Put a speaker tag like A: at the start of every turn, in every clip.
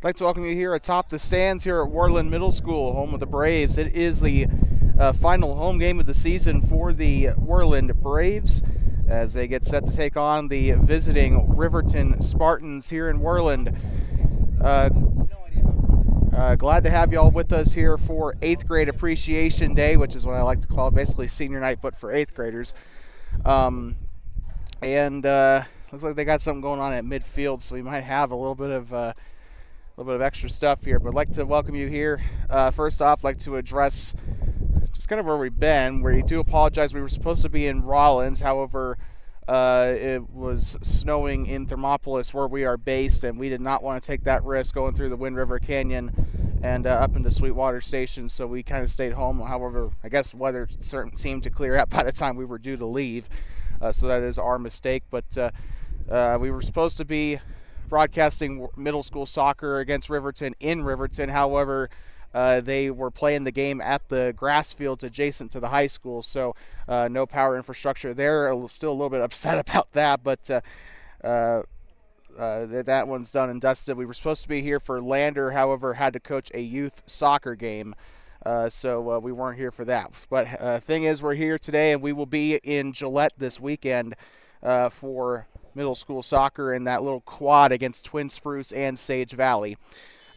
A: I'd like to welcome you here atop the stands here at Worland Middle School, home of the Braves. It is the final home game of the season for the Worland Braves as they get set to take on the visiting Riverton Spartans here in Worland. Glad to have you all with us here for 8th grade Appreciation Day, which is what I like to call it, basically senior night, but for 8th graders. Looks like they got something going on at midfield, so we might have a little bit of extra stuff here, but I'd like to welcome you here. First off, I'd like to address just kind of where we've been. We do apologize. We were supposed to be in Rollins, however, it was snowing in Thermopolis where we are based, and we did not want to take that risk going through the Wind River Canyon and up into Sweetwater Station, so we kind of stayed home. However, I guess weather seemed to clear up by the time we were due to leave, so that is our mistake. But we were supposed to be broadcasting middle school soccer against Riverton in Riverton. However, they were playing the game at the grass fields adjacent to the high school, so no power infrastructure there. Still a little bit upset about that, but that one's done and dusted. We were supposed to be here for Lander, however, had to coach a youth soccer game, so we weren't here for that. But thing is, we're here today, and we will be in Gillette this weekend for middle school soccer in that little quad against Twin Spruce and Sage Valley.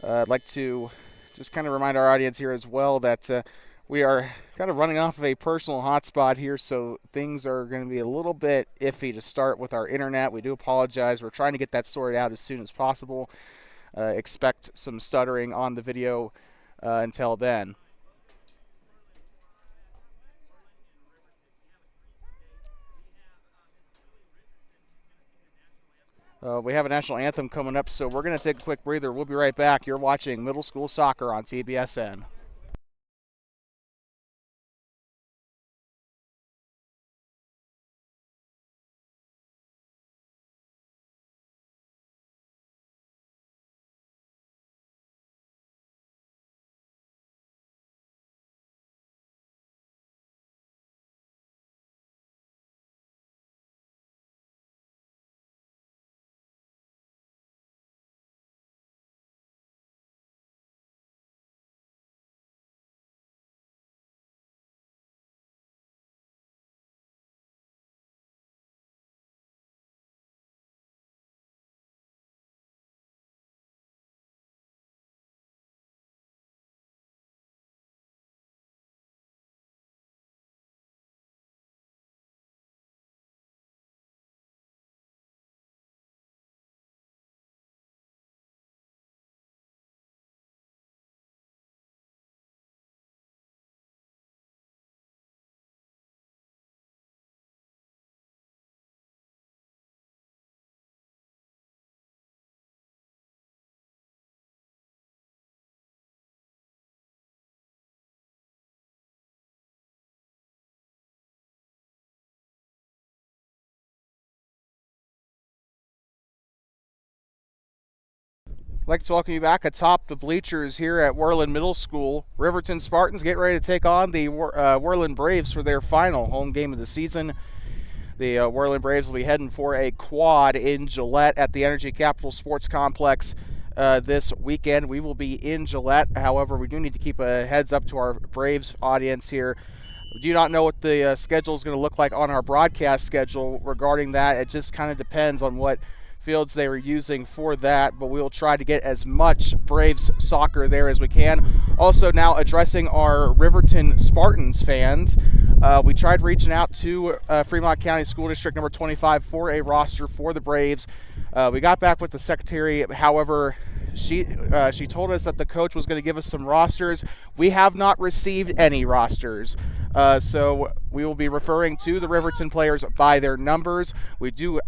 A: I'd like to just kind of remind our audience here as well that we are kind of running off of a personal hotspot here, so things are going to be a little bit iffy to start with our internet. We do apologize. We're trying to get that sorted out as soon as possible. Expect some stuttering on the video until then. We have a national anthem coming up, so we're going to take a quick breather. We'll be right back. You're watching Middle School Soccer on TBSN. I'd like to welcome you back atop the bleachers here at Worland Middle School. Riverton Spartans get ready to take on the Worland Braves for their final home game of the season. The Worland Braves will be heading for a quad in Gillette at the Energy Capital Sports Complex this weekend. We will be in Gillette. However, we do need to keep a heads up to our Braves audience here. We do not know what the schedule is going to look like on our broadcast schedule regarding that. It just kind of depends on what fields they were using for that, but we'll try to get as much Braves soccer there as we can. Also, now addressing our Riverton Spartans fans, we tried reaching out to Fremont County School District number 25 for a roster for the Braves. We got back with the secretary, however, she told us that the coach was going to give us some rosters. We have not received any rosters, so we will be referring to the Riverton players by their numbers. We do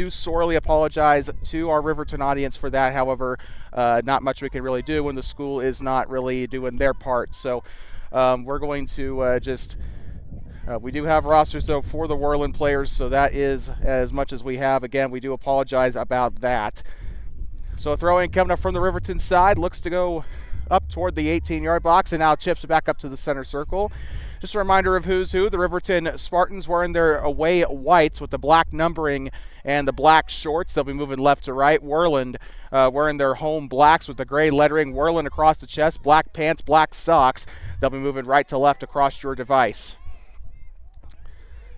A: sorely apologize to our Riverton audience for that. However, not much we can really do when the school is not really doing their part. So we're going to we do have rosters, though, for the Worland players, so that is as much as we have. Again, we do apologize about that. So a throw-in coming up from the Riverton side. Looks to go up toward the 18-yard box, and now chips it back up to the center circle. Just a reminder of who's who. The Riverton Spartans wearing their away whites with the black numbering and the black shorts. They'll be moving left to right. Worland wearing their home blacks with the gray lettering. Worland across the chest, black pants, black socks. They'll be moving right to left across your device.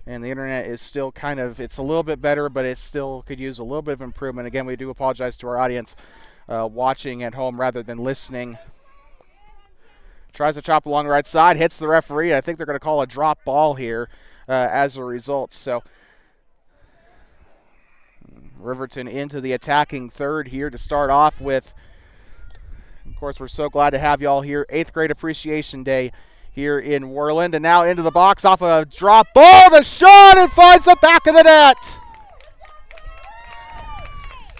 A: And the internet is still it's a little bit better, but it still could use a little bit of improvement. Again, we do apologize to our audience watching at home rather than listening. Tries to chop along the right side, hits the referee. I think they're going to call a drop ball here as a result. So Riverton into the attacking third here to start off with. Of course, we're so glad to have you all here. 8th grade appreciation day here in Worland. And now into the box off a drop ball. The shot, and finds the back of the net.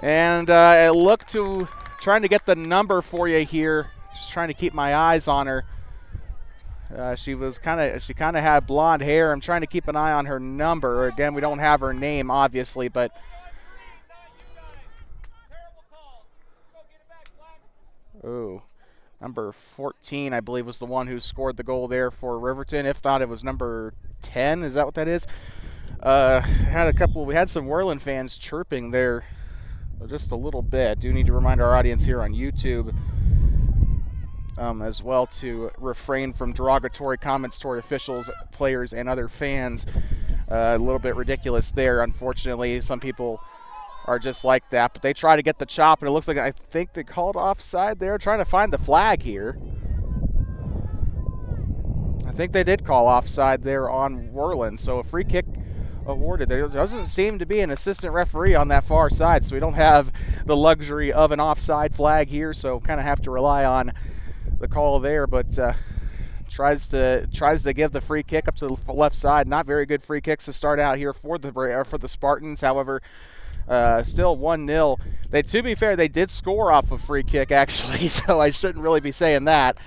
A: And it looked to trying to get the number for you here. Just trying to keep my eyes on her. She kind of had blonde hair. I'm trying to keep an eye on her number. Again, we don't have her name, obviously, but number 14, I believe, was the one who scored the goal there for Riverton. If not, it was number 10. Is that what that is? We had some Worland fans chirping there just a little bit. Do need to remind our audience here on YouTube as well to refrain from derogatory comments toward officials, players, and other fans. A little bit ridiculous there. Unfortunately, some people are just like that, but they try to get the chop, and it looks like I think they called offside there, trying to find the flag here. I think they did call offside there on Worland, so a free kick awarded. There doesn't seem to be an assistant referee on that far side, so we don't have the luxury of an offside flag here, so kind of have to rely on the call there, but tries to give the free kick up to the left side. Not very good free kicks to start out here for the Spartans. However, still 1-0. To be fair, they did score off a free kick actually, so I shouldn't really be saying that.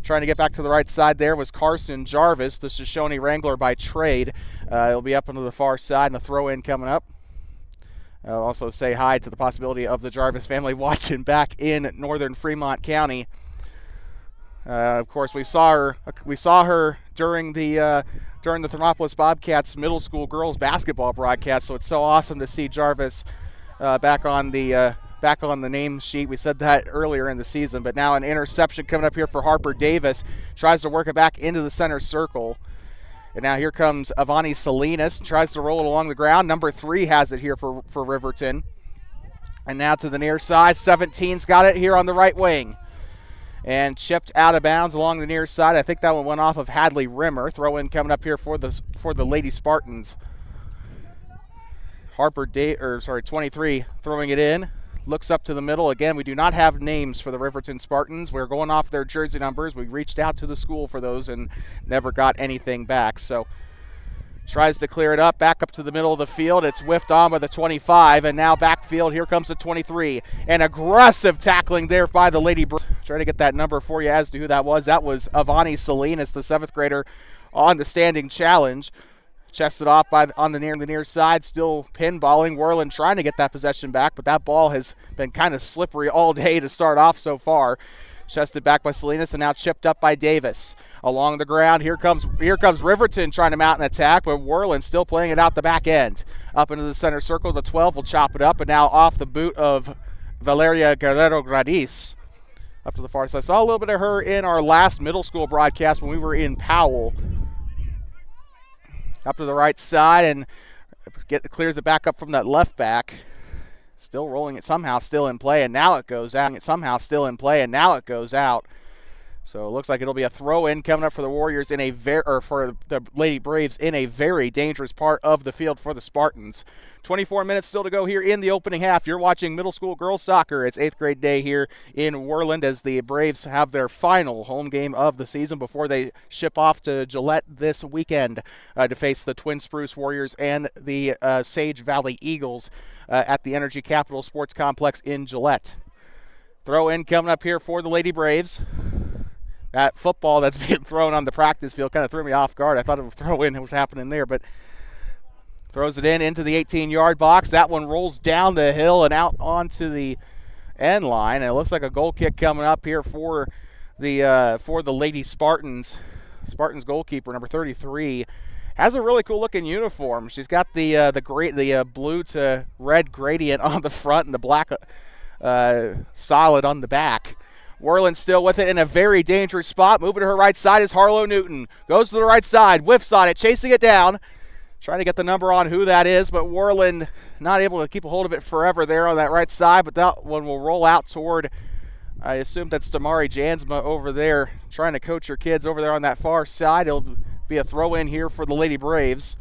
A: Trying to get back to the right side there was Carson Jarvis, the Shoshone Wrangler by trade. He'll be up onto the far side, and a throw-in coming up. I'll also say hi to the possibility of the Jarvis family watching back in northern Fremont County. Of course, we saw her during the Thermopolis Bobcats middle school girls basketball broadcast. So it's so awesome to see Jarvis back on the name sheet. We said that earlier in the season, but now an interception coming up here for Harper Davis. Tries to work it back into the center circle. And now here comes Avani Salinas. Tries to roll it along the ground. Number 3 has it here for Riverton. And now to the near side. 17's got it here on the right wing. And chipped out of bounds along the near side. I think that one went off of Hadley Rimmer. Throw in coming up here for the Lady Spartans. 23 throwing it in. Looks up to the middle. Again, we do not have names for the Riverton Spartans. We're going off their jersey numbers. We reached out to the school for those and never got anything back. So tries to clear it up, back up to the middle of the field. It's whiffed on by the 25, and now backfield. Here comes the 23. And aggressive tackling there by the Lady Braves. Trying to get that number for you as to who that was. That was Avani Salinas, the 7th grader, on the standing challenge. Chested off on the near side, still pinballing. Worland trying to get that possession back, but that ball has been kind of slippery all day to start off so far. Chested back by Salinas and now chipped up by Davis. Along the ground, here comes Riverton trying to mount an attack, but Worland still playing it out the back end. Up into the center circle, the 12 will chop it up, and now off the boot of Valeria Guerrero Gradis. Up to the far side. Saw a little bit of her in our last middle school broadcast when we were in Powell. Up to the right side and clears it back up from that left back. Still rolling it, somehow still in play, and now it goes out. So it looks like it'll be a throw-in coming up for the Warriors for the Lady Braves in a very dangerous part of the field for the Spartans. 24 minutes still to go here in the opening half. You're watching middle school girls soccer. It's 8th grade day here in Worland as the Braves have their final home game of the season before they ship off to Gillette this weekend to face the Twin Spruce Warriors and the Sage Valley Eagles at the Energy Capital Sports Complex in Gillette. Throw in coming up here for the Lady Braves. That football that's being thrown on the practice field kind of threw me off guard. I thought it was throw in, it was happening there, but throws it into the 18-yard box. That one rolls down the hill and out onto the end line. And it looks like a goal kick coming up here for the Lady Spartans. Spartans goalkeeper, number 33, has a really cool looking uniform. She's got the blue to red gradient on the front and the black solid on the back. Worland still with it in a very dangerous spot. Moving to her right side is Harlow Newton. Goes to the right side, whiffs on it, chasing it down. Trying to get the number on who that is, but Worland not able to keep a hold of it forever there on that right side, but that one will roll out toward, I assume that's Damari Jansma over there, trying to coach her kids over there on that far side. It'll be a throw in here for the Lady Braves.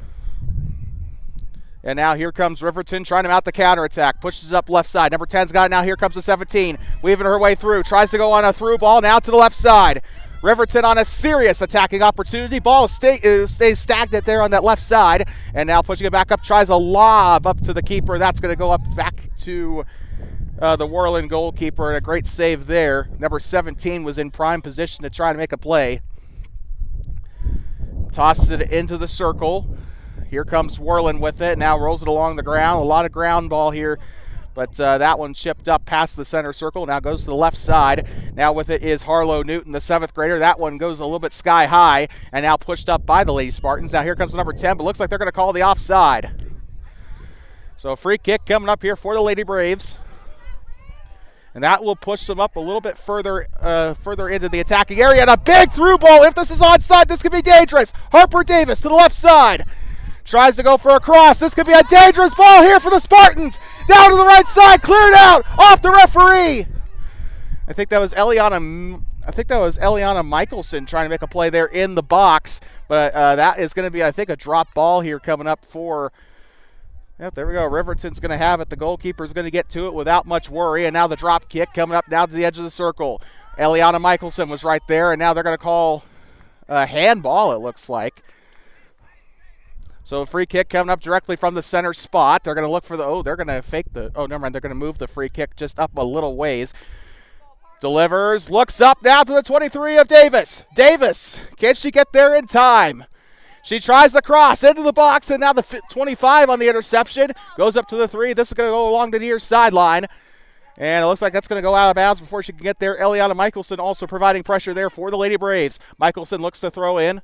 A: And now here comes Riverton trying to mount the counterattack. Pushes up left side. Number 10's got it now. Here comes the 17. Weaving her way through. Tries to go on a through ball. Now to the left side. Riverton on a serious attacking opportunity. Ball stays stagnant there on that left side. And now pushing it back up. Tries a lob up to the keeper. That's going to go up back to the Worland goalkeeper. And a great save there. Number 17 was in prime position to try to make a play. Tosses it into the circle. Here comes Worland with it. Now rolls it along the ground. A lot of ground ball here. But that one chipped up past the center circle. Now goes to the left side. Now with it is Harlow Newton, the 7th grader. That one goes a little bit sky high. And now pushed up by the Lady Spartans. Now here comes number 10. But looks like they're going to call the offside. So a free kick coming up here for the Lady Braves. And that will push them up a little bit further into the attacking area. And a big through ball. If this is onside, this could be dangerous. Harper Davis to the left side. Tries to go for a cross. This could be a dangerous ball here for the Spartans. Down to the right side. Cleared out. Off the referee. I think that was Eliana Michelson trying to make a play there in the box. But that is going to be, I think, a drop ball here coming up for... Yep, there we go. Riverton's going to have it. The goalkeeper's going to get to it without much worry. And now the drop kick coming up now to the edge of the circle. Eliana Michelson was right there. And now they're going to call a handball, it looks like. So a free kick coming up directly from the center spot. They're going to look for they're going to fake never mind. They're going to move the free kick just up a little ways. Delivers, looks up now to the 23 of Davis. Davis, can she get there in time? She tries the cross into the box, and now the 25 on the interception. Goes up to the 3. This is going to go along the near sideline. And it looks like that's going to go out of bounds before she can get there. Eliana Michelson also providing pressure there for the Lady Braves. Michelson looks to throw in.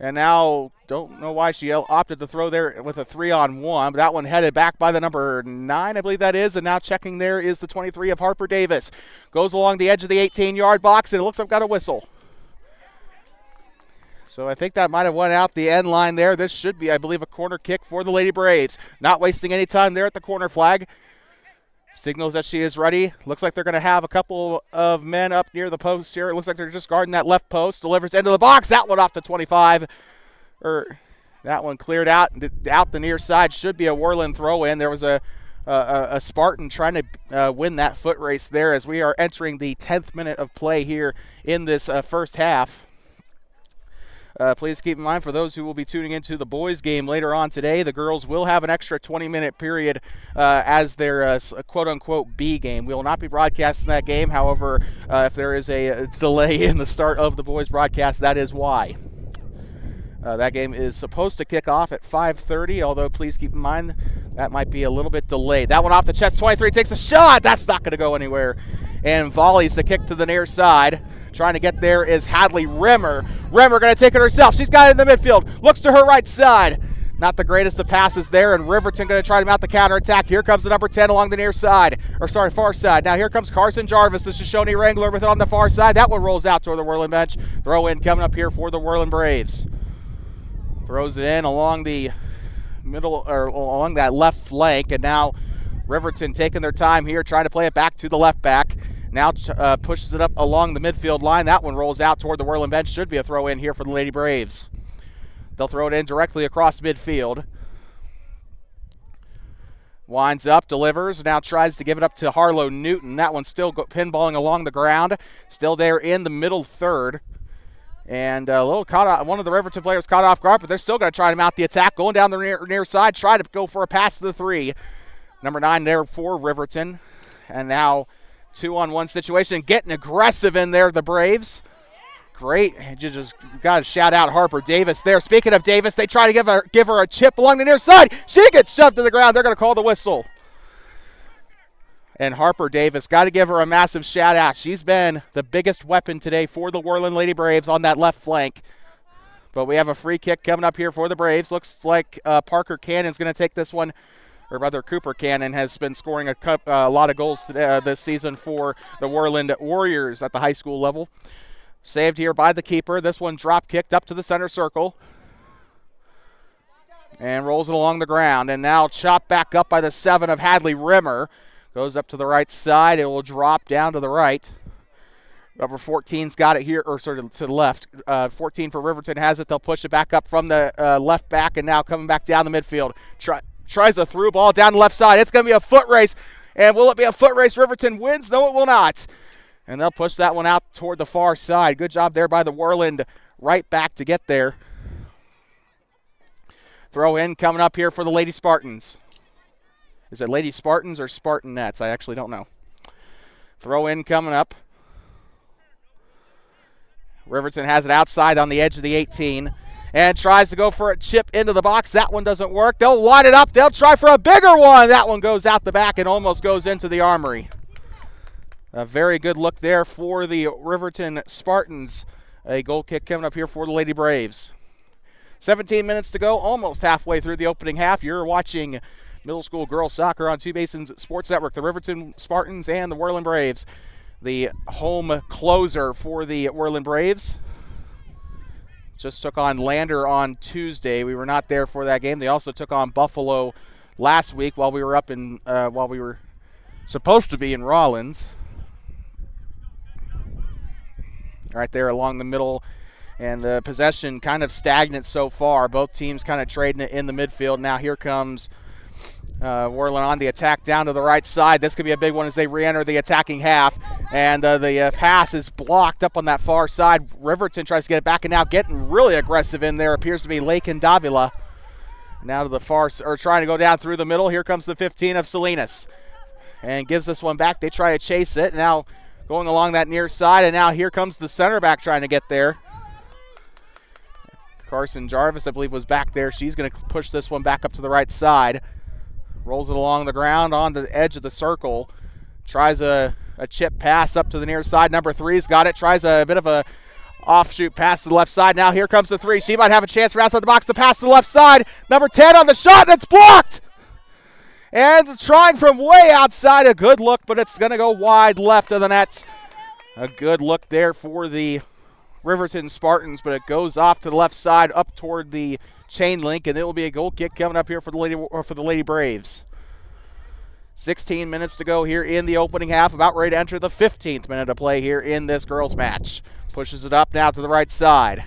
A: And now, don't know why she opted to throw there with a 3-on-1. But that one headed back by the number 9, I believe that is. And now checking there is the 23 of Harper Davis. Goes along the edge of the 18-yard box, and it looks like I've got a whistle. So I think that might have went out the end line there. This should be, I believe, a corner kick for the Lady Braves. Not wasting any time there at the corner flag. Signals that she is ready. Looks like they're going to have a couple of men up near the post here. It looks like they're just guarding that left post. Delivers into the box. That one off the 25. That one cleared out the near side. Should be a Worland throw-in. There was a Spartan trying to win that foot race there as we are entering the 10th minute of play here in this first half. Please keep in mind, for those who will be tuning into the boys' game later on today, the girls will have an extra 20-minute period as their quote-unquote B game. We will not be broadcasting that game. However, if there is a delay in the start of the boys' broadcast, that is why. That game is supposed to kick off at 5:30, although please keep in mind that might be a little bit delayed. That one off the chest, 23 takes a shot. That's not going to go anywhere. And volleys the kick to the near side. Trying to get there is Hadley Rimmer. Rimmer going to take it herself. She's got it in the midfield. Looks to her right side. Not the greatest of passes there, and Riverton going to try to mount the counterattack. Here comes the number 10 along the near side. Far side. Now here comes Carson Jarvis, the Shoshone Wrangler, with it on the far side. That one rolls out toward the Worland bench. Throw in coming up here for the Worland Braves. Throws it in along the middle, or along that left flank, and now Riverton taking their time here, trying to play it back to the left back. Now pushes it up along the midfield line. That one rolls out toward the Worland bench. Should be a throw in here for the Lady Braves. They'll throw it in directly across midfield. Winds up, delivers, now tries to give it up to Harlow Newton. That one's still pinballing along the ground. Still there in the middle third. And a little caught off, one of the Riverton players caught off guard, but they're still going to try to mount the attack. Going down the near side, try to go for a pass to the 3. Number 9 there for Riverton. And now 2-on-1 situation. Getting aggressive in there, the Braves. Great. You just got to shout out Harper Davis there. Speaking of Davis, they try to give her a chip along the near side. She gets shoved to the ground. They're going to call the whistle. And Harper Davis, got to give her a massive shout out. She's been the biggest weapon today for the Worland Lady Braves on that left flank. But we have a free kick coming up here for the Braves. Looks like Parker Cannon's going to take this one. Or rather, Cooper Cannon has been scoring a lot of goals today, this season for the Worland Warriors at the high school level. Saved here by the keeper. This one drop kicked up to the center circle. And rolls it along the ground. And now chopped back up by the 7 of Hadley Rimmer. Goes up to the right side. It will drop down to the right. Number 14's got it here, or sort of to the left. 14 for Riverton has it. They'll push it back up from the left back, and now coming back down the midfield. Tries a through ball down the left side. It's going to be a foot race. And will it be a foot race? Riverton wins? No, it will not. And they'll push that one out toward the far side. Good job there by the Worland right back to get there. Throw in coming up here for the Lady Spartans. Is it Lady Spartans or Spartanettes? I actually don't know. Throw in coming up. Riverton has it outside on the edge of the 18 and tries to go for a chip into the box. That one doesn't work. They'll line it up. They'll try for a bigger one. That one goes out the back and almost goes into the armory. A very good look there for the Riverton Spartans. A goal kick coming up here for the Lady Braves. 17 minutes to go, almost halfway through the opening half. You're watching middle school girls soccer on Two Basins Sports Network. The Riverton Spartans and the Worland Braves. The home closer for the Worland Braves. Just took on Lander on Tuesday. We were not there for that game. They also took on Buffalo last week while we were up in while we were supposed to be in Rawlins. Right there along the middle, and the possession kind of stagnant so far. Both teams kind of trading it in the midfield. Now here comes Worland on the attack down to the right side. This could be a big one as they re-enter the attacking half. And the pass is blocked up on that far side. Riverton tries to get it back, and now getting really aggressive in there appears to be Lake and Davila. Now to the far, or trying to go down through the middle. Here comes the 15 of Salinas. And gives this one back. They try to chase it. Now going along that near side, and now here comes the center back trying to get there. Carson Jarvis, I believe, was back there. She's going to push this one back up to the right side. Rolls it along the ground on the edge of the circle. Tries a chip pass up to the near side. Number 3's got it. Tries a bit of a offshoot pass to the left side. Now here comes the 3. She might have a chance for outside the box to pass to the left side. Number 10 on the shot. That's blocked. And trying from way outside. A good look, but it's going to go wide left of the net. A good look there for the Riverton Spartans, but it goes off to the left side up toward the chain link, and it will be a goal kick coming up here for the Lady Braves. 16 minutes to go here in the opening half, about ready to enter the 15th minute of play here in this girls match. Pushes it up now to the right side.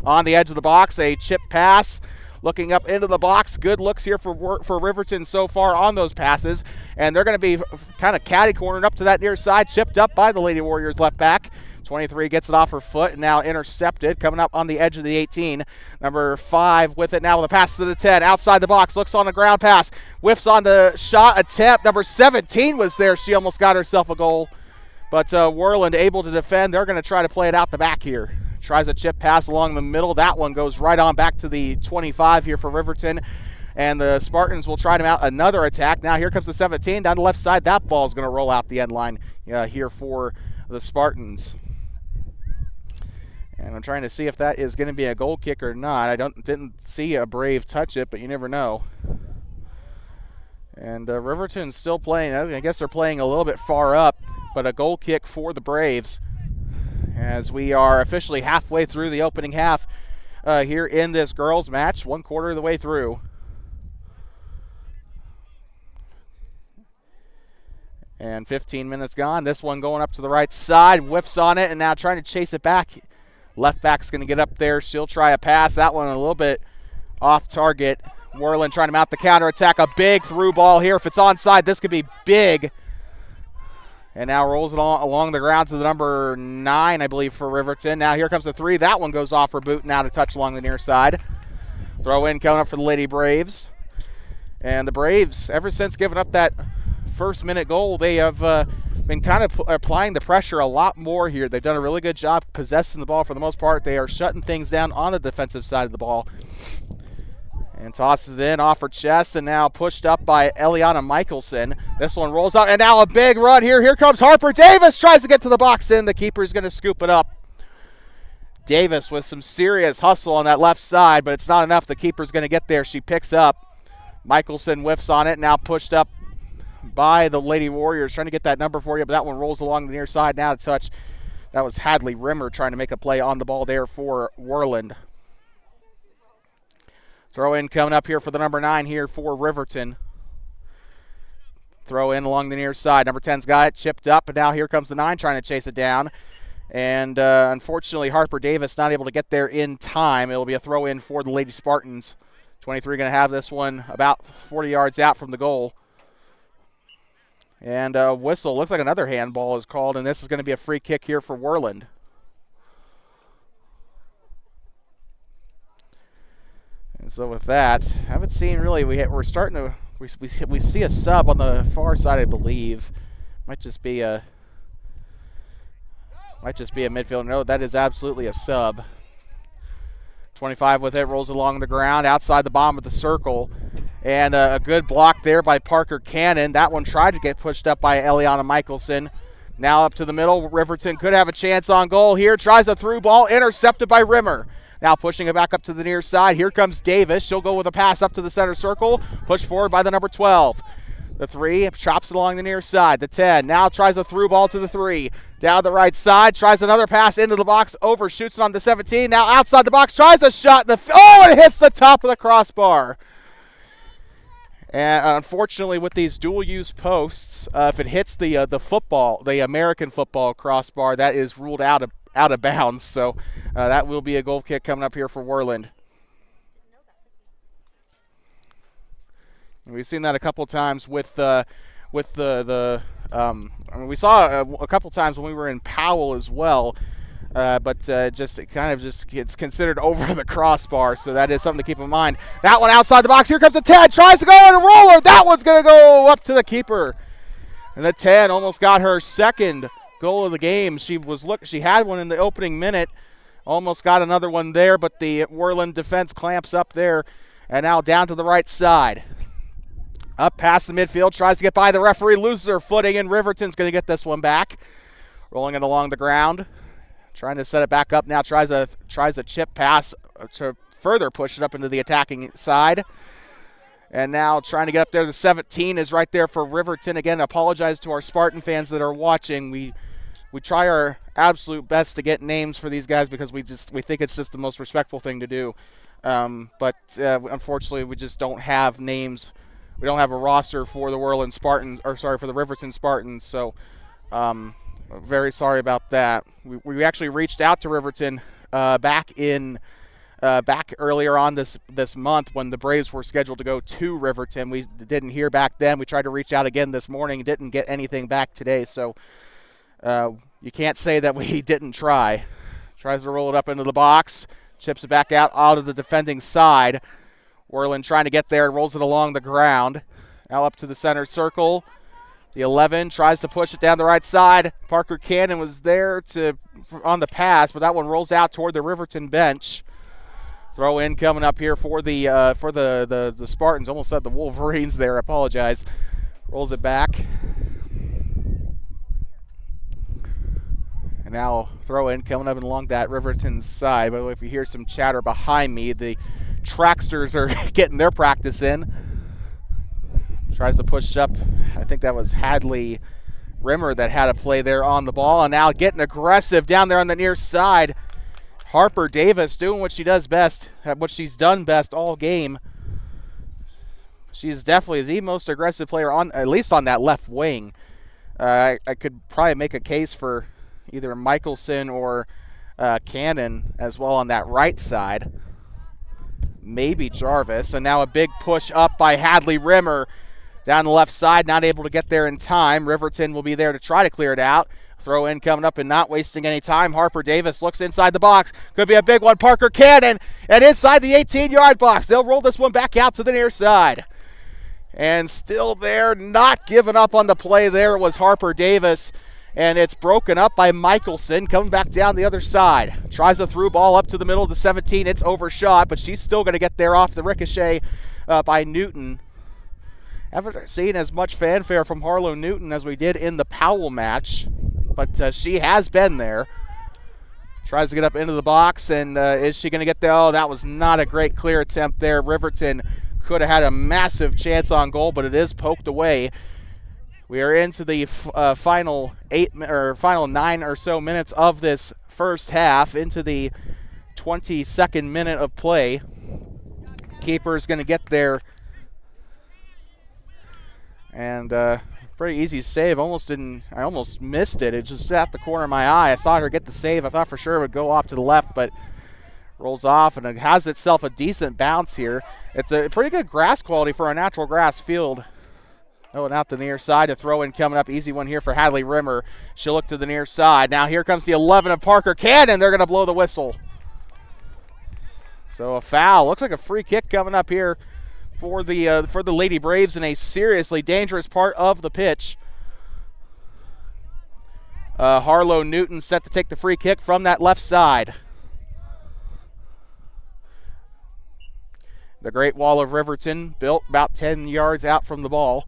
A: On the edge of the box, a chip pass. Looking up into the box. Good looks here for Riverton so far on those passes. And they're going to be kind of catty-cornered up to that near side. Chipped up by the Lady Warriors left back. 23 gets it off her foot and now intercepted. Coming up on the edge of the 18. Number 5 with it now with a pass to the 10. Outside the box. Looks on the ground pass. Whiffs on the shot attempt. Number 17 was there. She almost got herself a goal. But Worland able to defend. They're going to try to play it out the back here. Tries a chip pass along the middle. That one goes right on back to the 25 here for Riverton. And the Spartans will try to mount another attack. Now here comes the 17 down the left side. That ball is going to roll out the end line here for the Spartans. And I'm trying to see if that is going to be a goal kick or not. I didn't see a Brave touch it, but you never know. And Riverton's still playing. I guess they're playing a little bit far up, but a goal kick for the Braves as we are officially halfway through the opening half here in this girls match, 1/4 of the way through. And 15 minutes gone. This one going up to the right side, whiffs on it, and now trying to chase it back. Left back's going to get up there. She'll try a pass. That one a little bit off target. Worland trying to mount the counterattack. A big through ball here. If it's onside, this could be big. And now rolls it along the ground to the number 9, I believe, for Riverton. Now here comes the 3. That one goes off her boot. Now to touch along the near side. Throw in coming up for the Lady Braves. And the Braves, ever since giving up that first minute goal, they have been kind of applying the pressure a lot more here. They've done a really good job possessing the ball for the most part. They are shutting things down on the defensive side of the ball. And tosses it in off her chest, and now pushed up by Eliana Michelson. This one rolls up, and now a big run here. Here comes Harper Davis, tries to get to the box in. The keeper's going to scoop it up. Davis with some serious hustle on that left side, but it's not enough. The keeper's going to get there. She picks up. Michelson whiffs on it, now pushed up by the Lady Warriors, trying to get that number for you, but that one rolls along the near side. Now to touch. That was Hadley Rimmer trying to make a play on the ball there for Worland. Throw in coming up here for the number 9 here for Riverton. Throw in along the near side. Number 10's got it, chipped up, and now here comes the 9 trying to chase it down. And unfortunately, Harper Davis not able to get there in time. It'll be a throw in for the Lady Spartans. 23 going to have this one about 40 yards out from the goal. And whistle. Looks like another handball is called, and this is going to be a free kick here for Worland. And so with that, I haven't seen really. We're starting to we see a sub on the far side, I believe. Might just be a midfielder. No, that is absolutely a sub. 25 with it, rolls along the ground outside the bottom of the circle. And a good block there by Parker Cannon. That one tried to get pushed up by Eliana Michelson. Now up to the middle. Riverton could have a chance on goal here. Tries a through ball, intercepted by Rimmer. Now pushing it back up to the near side. Here comes Davis. She'll go with a pass up to the center circle. Pushed forward by the number 12. The 3 chops it along the near side. The 10 now tries a through ball to the 3. Down the right side. Tries another pass into the box. Overshoots it on the 17. Now outside the box. Tries a shot. It hits the top of the crossbar. And unfortunately, with these dual-use posts, if it hits the football, the American football crossbar, that is ruled out of bounds. So that will be a goal kick coming up here for Worland. And we've seen that a couple times we saw a couple times when we were in Powell as well. But it's considered over the crossbar, so that is something to keep in mind. That one outside the box. Here comes the 10. Tries to go in a roller. That one's going to go up to the keeper. And the 10 almost got her second goal of the game. She had one in the opening minute. Almost got another one there, but the Worland defense clamps up there. And now down to the right side. Up past the midfield. Tries to get by the referee. Loses her footing, and Riverton's going to get this one back. Rolling it along the ground. Trying to set it back up now, tries a chip pass to further push it up into the attacking side. And now trying to get up there. The 17 is right there for Riverton. Again, apologize to our Spartan fans that are watching. We try our absolute best to get names for these guys because we think it's just the most respectful thing to do. But unfortunately, we just don't have names. We don't have a roster for the Worland Spartans, for the Riverton Spartans. So. Very sorry about that. We actually reached out to Riverton back earlier on this month when the Braves were scheduled to go to Riverton. We didn't hear back then. We tried to reach out again this morning. Didn't get anything back today. So you can't say that we didn't try. Tries to roll it up into the box. Chips it back out of the defending side. Worland trying to get there. Rolls it along the ground. Now up to the center circle. The 11 tries to push it down the right side. Parker Cannon was there on the pass, but that one rolls out toward the Riverton bench. Throw in coming up here for the Spartans. Almost said the Wolverines there. I apologize. Rolls it back. And now throw in coming up and along that Riverton's side. By the way, if you hear some chatter behind me, the Tracksters are getting their practice in. Tries to push up. I think that was Hadley Rimmer that had a play there on the ball. And now getting aggressive down there on the near side. Harper Davis doing what she does best, what she's done best all game. She's definitely the most aggressive player at least on that left wing. I could probably make a case for either Michelson or Cannon as well on that right side. Maybe Jarvis. And now a big push up by Hadley Rimmer. Down the left side, not able to get there in time. Riverton will be there to try to clear it out. Throw in coming up and not wasting any time. Harper Davis looks inside the box. Could be a big one. Parker Cannon. And inside the 18-yard box. They'll roll this one back out to the near side. And still there, not giving up on the play there was Harper Davis. and it's broken up by Michelson, coming back down the other side. Tries a through ball up to the middle of the 17. It's overshot, but she's still going to get there off the ricochet by Newton. Haven't seen as much fanfare from Harlow Newton as we did in the Powell match, but she has been there. Tries to get up into the box, and is she going to get there? Oh, that was not a great clear attempt there. Riverton could have had a massive chance on goal, but it is poked away. We are into the final 9 or so minutes of this first half, into the 22nd minute of play. Keeper is going to get there, and pretty easy save. I almost missed it. It just at the corner of my eye. I saw her get the save. I thought for sure it would go off to the left, but rolls off, and it has itself a decent bounce here. It's a pretty good grass quality for a natural grass field. Oh, and out the near side to throw in coming up. Easy one here for Hadley Rimmer. She'll look to the near side. Now here comes the 11 of Parker Cannon. They're going to blow the whistle. So a foul. Looks like a free kick coming up here for the Lady Braves in a seriously dangerous part of the pitch. Harlow Newton set to take the free kick from that left side. The Great Wall of Riverton built about 10 yards out from the ball,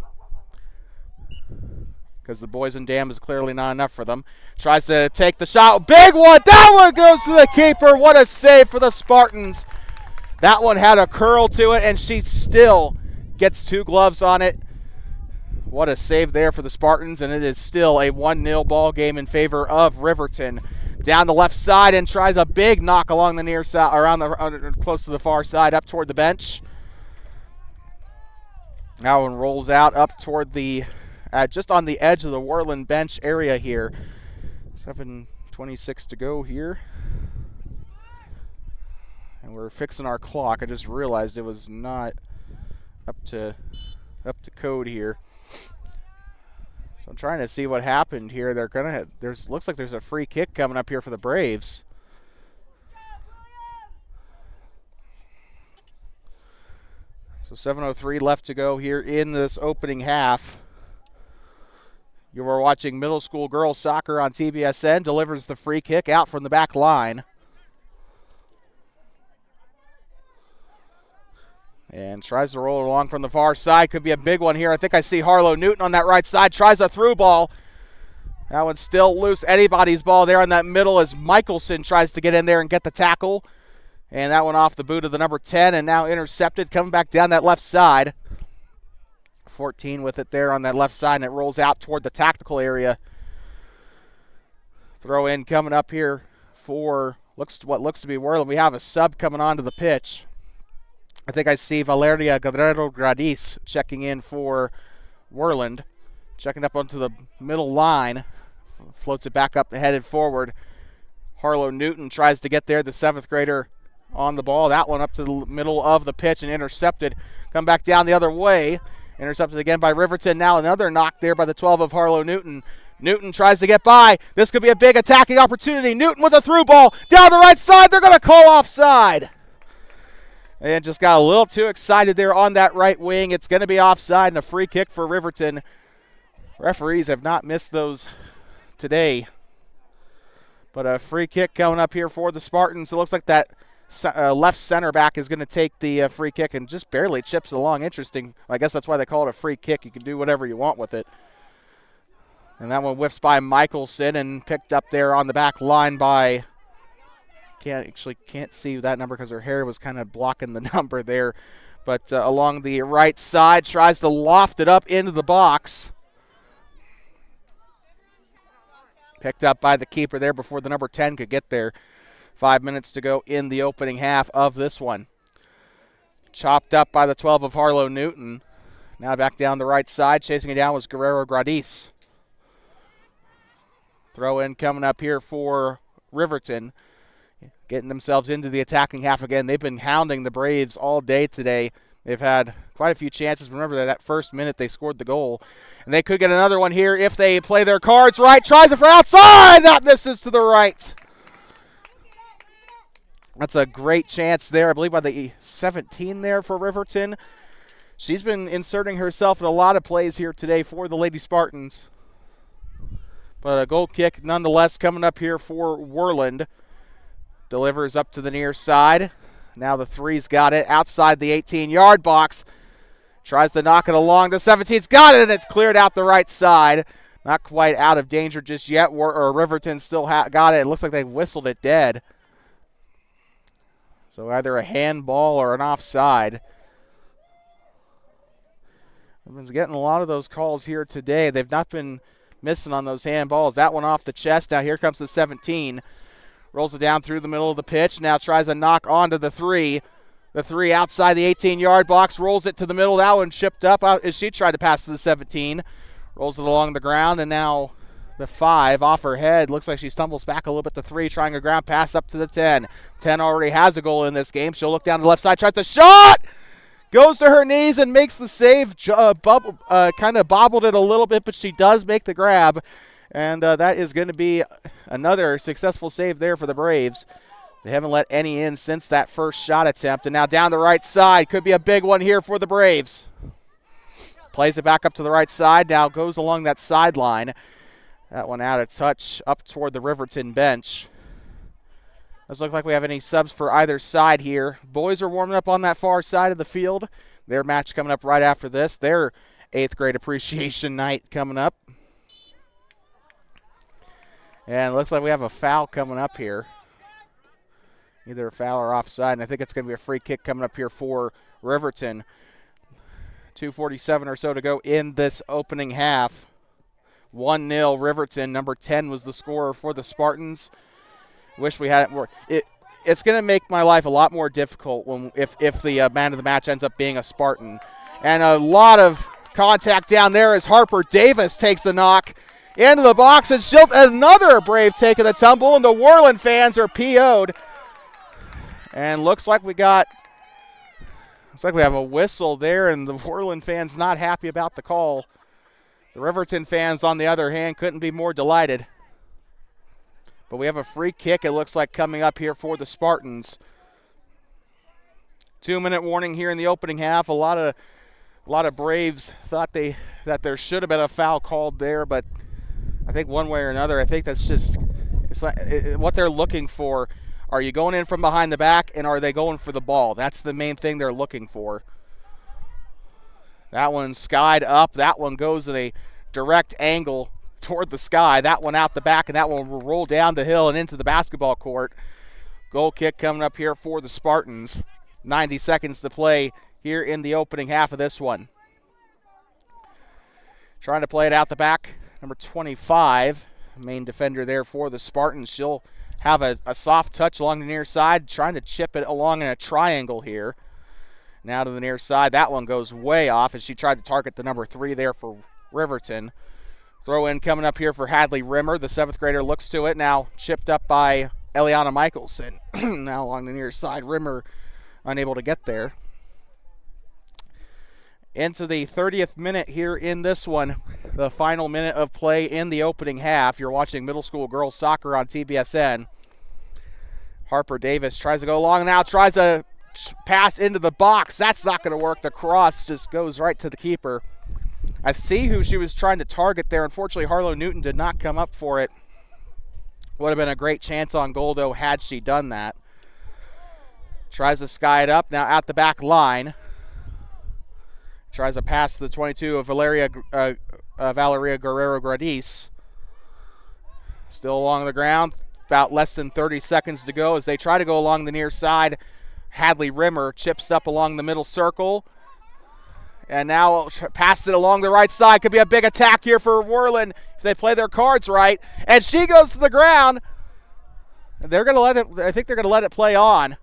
A: because the Boysen Dam is clearly not enough for them. Tries to take the shot. Big one. That one goes to the keeper. What a save for the Spartans. That one had a curl to it, and she still gets 2 gloves on it. What a save there for the Spartans, and it is still a 1-0 ball game in favor of Riverton. Down the left side, and tries a big knock along the near side, around the close to the far side, up toward the bench. That one rolls out up toward the just on the edge of the Worland bench area here. 7:26 to go here. And we're fixing our clock. I just realized it was not up to code here. So I'm trying to see what happened here. Looks like there's a free kick coming up here for the Braves. So 7:03 left to go here in this opening half. You are watching middle school girls soccer on TBSN. Delivers the free kick out from the back line. And tries to roll it along from the far side. Could be a big one here. I think I see Harlow Newton on that right side. Tries a through ball. That one's still loose. Anybody's ball there in that middle as Michelson tries to get in there and get the tackle. And that one off the boot of the number 10 and now intercepted. Coming back down that left side. 14 with it there on that left side, and it rolls out toward the tactical area. Throw in coming up here for what looks to be Worland. We have a sub coming onto the pitch. I think I see Valeria Guerrero Gradis checking in for Worland. Checking up onto the middle line. Floats it back up and headed forward. Harlow Newton tries to get there, the 7th grader on the ball. That one up to the middle of the pitch and intercepted. Come back down the other way. Intercepted again by Riverton. Now another knock there by the 12 of Harlow Newton. Newton tries to get by. This could be a big attacking opportunity. Newton with a through ball. Down the right side. They're going to call offside. And just got a little too excited there on that right wing. It's going to be offside and a free kick for Riverton. Referees have not missed those today. But a free kick coming up here for the Spartans. It looks like that left center back is going to take the free kick and just barely chips it along. Interesting. I guess that's why they call it a free kick. You can do whatever you want with it. And that one whiffs by Michelson and picked up there on the back line by, can't see that number because her hair was kind of blocking the number there. But along the right side, tries to loft it up into the box. Picked up by the keeper there before the number 10 could get there. 5 minutes to go in the opening half of this one. Chopped up by the 12 of Harlow Newton. Now back down the right side. Chasing it down was Guerrero Gradis. Throw in coming up here for Riverton. Getting themselves into the attacking half again. They've been hounding the Braves all day today. They've had quite a few chances. Remember that first minute they scored the goal. And they could get another one here if they play their cards right. Tries it for outside. That misses to the right. That's a great chance there, I believe, by the 17 there for Riverton. She's been inserting herself in a lot of plays here today for the Lady Spartans. But a goal kick nonetheless coming up here for Worland. Delivers up to the near side. Now the three's got it outside the 18-yard box. Tries to knock it along. The 17's got it, and it's cleared out the right side. Not quite out of danger just yet. Riverton still got it. It looks like they whistled it dead. So either a handball or an offside. Everyone's getting a lot of those calls here today. They've not been missing on those handballs. That one off the chest. Now here comes the 17. Rolls it down through the middle of the pitch. Now tries to knock onto the 3. The 3 outside the 18-yard box. Rolls it to the middle. That one chipped up as she tried to pass to the 17. Rolls it along the ground. And now the 5 off her head. Looks like she stumbles back a little bit to 3. Trying a ground pass up to the 10. 10 already has a goal in this game. She'll look down to the left side. Tries the shot! Goes to her knees and makes the save. Kind of bobbled it a little bit, but she does make the grab. And that is going to be another successful save there for the Braves. They haven't let any in since that first shot attempt. And now down the right side. Could be a big one here for the Braves. Plays it back up to the right side. Now goes along that sideline. That one out of touch up toward the Riverton bench. Doesn't look like we have any subs for either side here. Boys are warming up on that far side of the field. Their match coming up right after this. Their 8th grade appreciation night coming up. And it looks like we have a foul coming up here. Either a foul or offside. And I think it's going to be a free kick coming up here for Riverton. 2:47 or so to go in this opening half. 1-0 Riverton. Number 10 was the scorer for the Spartans. Wish we had it more. It's going to make my life a lot more difficult if the man of the match ends up being a Spartan. And a lot of contact down there as Harper Davis takes the knock into the box, and another Brave taking the tumble, and the Worland fans are PO'd. And looks like we have a whistle there, and the Worland fans not happy about the call. The Riverton fans, on the other hand, couldn't be more delighted. But we have a free kick, it looks like, coming up here for the Spartans. 2-minute warning here in the opening half. A lot of Braves thought that there should have been a foul called there, but I think one way or another, I think that's just what they're looking for. Are you going in from behind the back, and are they going for the ball? That's the main thing they're looking for. That one skied up. That one goes at a direct angle toward the sky. That one out the back, and that one will roll down the hill and into the basketball court. Goal kick coming up here for the Spartans. 90 seconds to play here in the opening half of this one. Trying to play it out the back. Number 25, main defender there for the Spartans. She'll have a soft touch along the near side, trying to chip it along in a triangle here. Now to the near side. That one goes way off as she tried to target the number 3 there for Riverton. Throw in coming up here for Hadley Rimmer. The 7th grader looks to it. Now chipped up by Eliana Michelson. Now along the near side. Rimmer unable to get there. Into the 30th minute here in this one. The final minute of play in the opening half. You're watching middle school girls soccer on TBSN. Harper Davis tries to go long now. Tries to pass into the box. That's not going to work. The cross just goes right to the keeper. I see who she was trying to target there. Unfortunately, Harlow Newton did not come up for it. Would have been a great chance on goal, though, had she done that. Tries to sky it up. Now at the back line. Tries to pass to the 22 of Valeria Guerrero Gradis. Still along the ground. About less than 30 seconds to go as they try to go along the near side. Hadley Rimmer chips up along the middle circle. And now pass it along the right side. Could be a big attack here for Worland if they play their cards right. And she goes to the ground. They're going to let it. I think they're going to let it play on.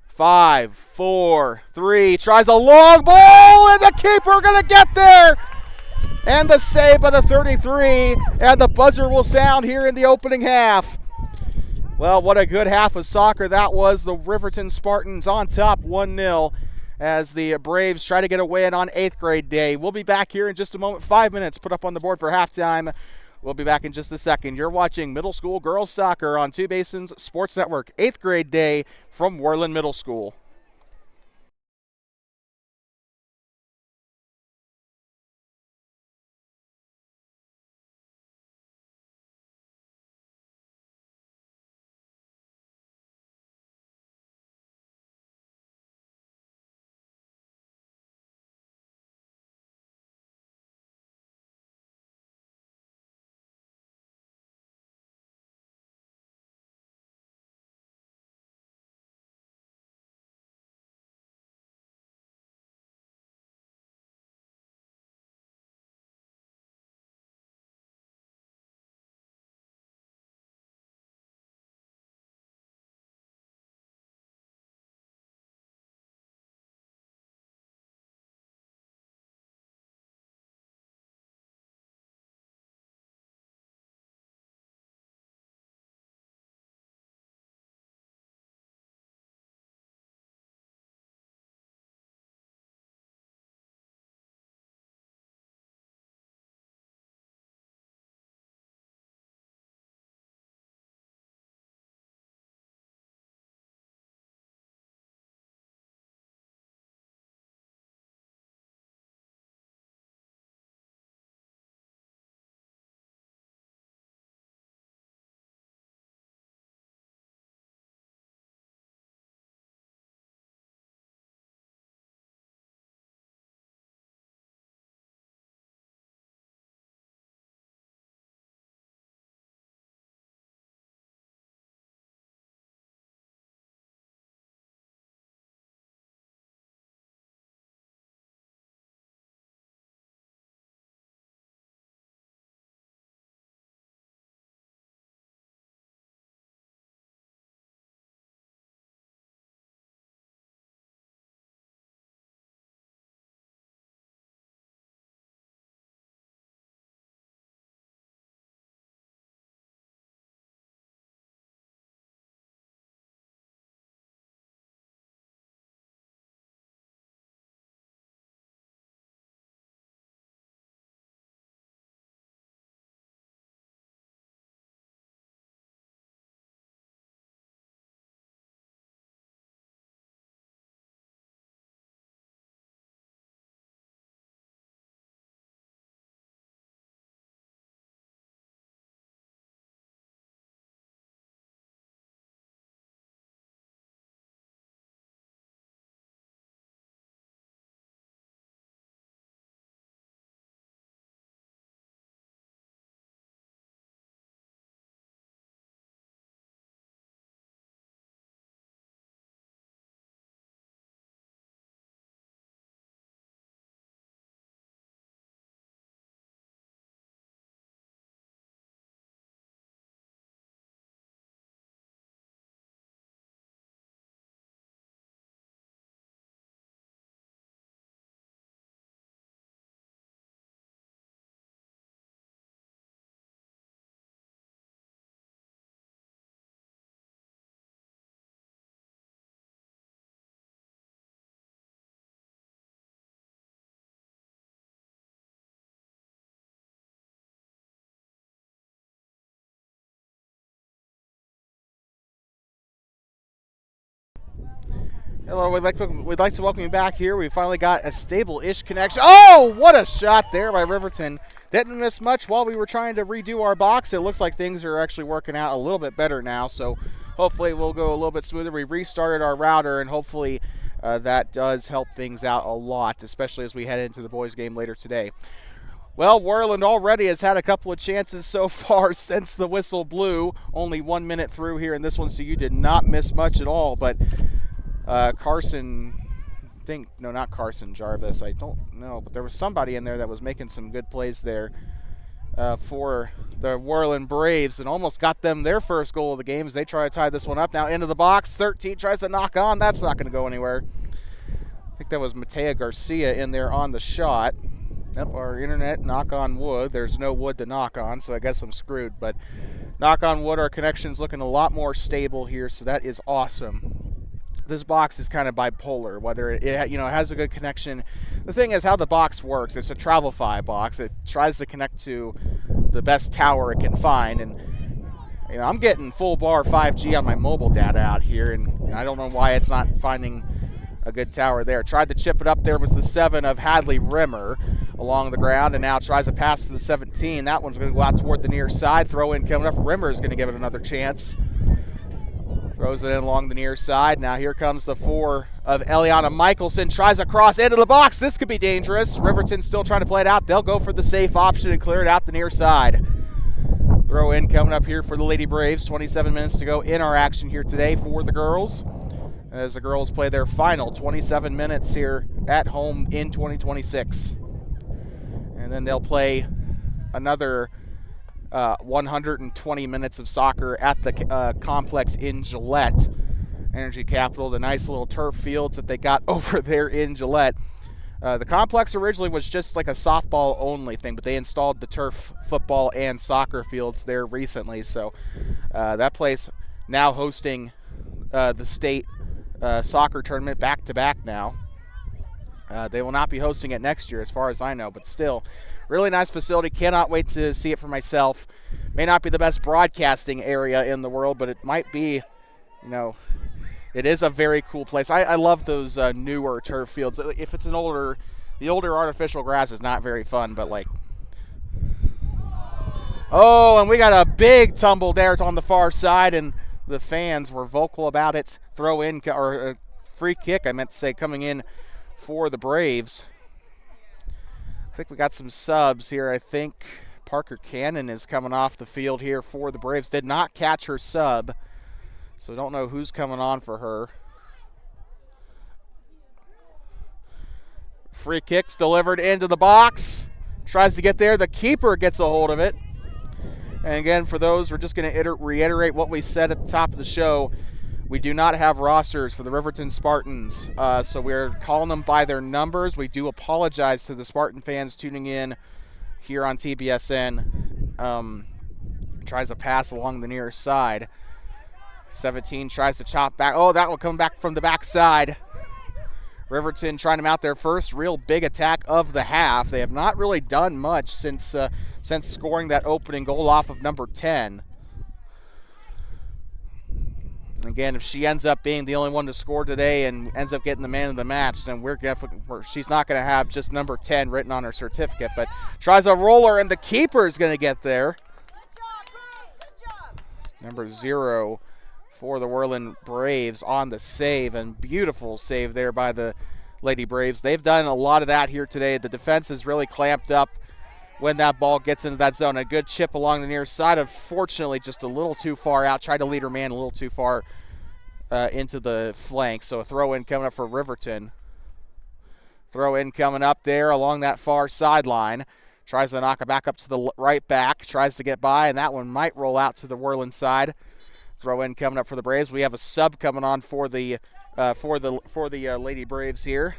A: 5, 4, 3. Tries a long ball, and the keeper going to get there. And the save by the 33. And the buzzer will sound here in the opening half. Well, what a good half of soccer that was. The Riverton Spartans on top 1-0. As the Braves try to get a win on 8th grade day. We'll be back here in just a moment. 5 minutes put up on the board for halftime. We'll be back in just a second. You're watching middle school girls soccer on Two Basins Sports Network. 8th grade day from Worland Middle School. Hello, we'd like to welcome you back here. We finally got a stable-ish connection. Oh, what a shot there by Riverton. Didn't miss much while we were trying to redo our box. It looks like things are actually working out a little bit better now, so hopefully we'll go a little bit smoother. We restarted our router, and hopefully that does help things out a lot, especially as we head into the boys' game later today. Well, Worland already has had a couple of chances so far since the whistle blew. Only 1 minute through here in this one, so you did not miss much at all, but not Carson Jarvis, I don't know, but there was somebody in there that was making some good plays there for the Worland Braves and almost got them their first goal of the game as they try to tie this one up. Now into the box, 13 tries to knock on. That's not going to go anywhere. I think that was Matea Garcia in there on the shot. Yep, our internet, knock on wood. There's no wood to knock on, so I guess I'm screwed. But knock on wood, our connection's looking a lot more stable here, so that is awesome. This box is kind of bipolar, whether it has a good connection. The thing is how the box works. It's a TravelFi box. It tries to connect to the best tower it can find, and I'm getting full bar 5G on my mobile data out here, and I don't know why it's not finding a good tower there. Tried to chip it up there was the 7 of Hadley Rimmer along the ground, and now tries to pass to the 17. That one's going to go out toward the near side. Throw in coming up. Rimmer is going to give it another chance. Throws it in along the near side. Now here comes the 4 of Eliana Michelson. Tries a cross into the box. This could be dangerous. Riverton still trying to play it out. They'll go for the safe option and clear it out the near side. Throw in coming up here for the Lady Braves. 27 minutes to go in our action here today for the girls, as the girls play their final 27 minutes here at home in 2026. And then they'll play another 120 minutes of soccer at the complex in Gillette, Energy Capital, the nice little turf fields that they got over there in Gillette. The complex originally was just like a softball only thing, but they installed the turf football and soccer fields there recently. So that place now hosting the state soccer tournament back to back now. They will not be hosting it next year as far as I know, but still, really nice facility. Cannot wait to see it for myself. May not be the best broadcasting area in the world, but it might be, it is a very cool place. I love those newer turf fields. If it's the older artificial grass is not very fun, but and we got a big tumble there on the far side, and the fans were vocal about it. Throw in, or free kick, I meant to say, coming in for the Braves. I think we got some subs here. I think Parker Cannon is coming off the field here for the Braves. Did not catch her sub, so don't know who's coming on for her. Free kicks delivered into the box. Tries to get there. The keeper gets a hold of it. And again, for those, we're just going to reiterate what we said at the top of the show. We do not have rosters for the Riverton Spartans, so we're calling them by their numbers. We do apologize to the Spartan fans tuning in here on TBSN. Tries to pass along the near side. 17 tries to chop back. Oh, that will come back from the backside. Riverton trying to mount their first real big attack of the half. They have not really done much since scoring that opening goal off of number 10. Again, if she ends up being the only one to score today and ends up getting the man of the match, then she's not going to have just number 10 written on her certificate. But tries a roller, and the keeper is going to get there. Good job. Number 0 for the Worland Braves on the save, and beautiful save there by the Lady Braves. They've done a lot of that here today. The defense is really clamped up when that ball gets into that zone. A good chip along the near side, unfortunately just a little too far out. Tried to lead her man a little too far into the flank. So a throw in coming up for Riverton. Throw in coming up there along that far sideline. Tries to knock it back up to the right back. Tries to get by, and that one might roll out to the Worland side. Throw in coming up for the Braves. We have a sub coming on for the Lady Braves here.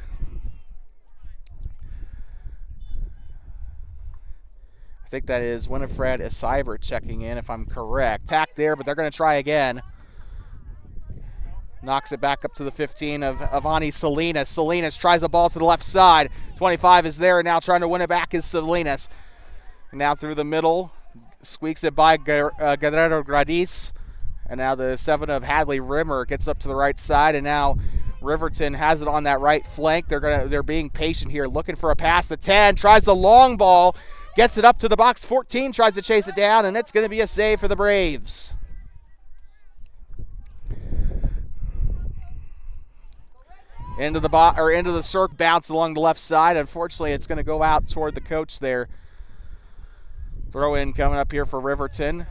A: I think that is Winifred Esiber checking in, if I'm correct. Tack there, but they're going to try again. Knocks it back up to the 15 of Avani Salinas. Salinas tries the ball to the left side. 25 is there, and now trying to win it back is Salinas. And now through the middle, squeaks it by Guerrero Gradis. And now the 7 of Hadley Rimmer gets up to the right side, and now Riverton has it on that right flank. They're being patient here, looking for a pass. The 10 tries the long ball, gets it up to the box. 14 tries to chase it down, and it's going to be a save for the Braves. Into the circ bounce along the left side. Unfortunately, it's going to go out toward the coach there. Throw in coming up here for Riverton.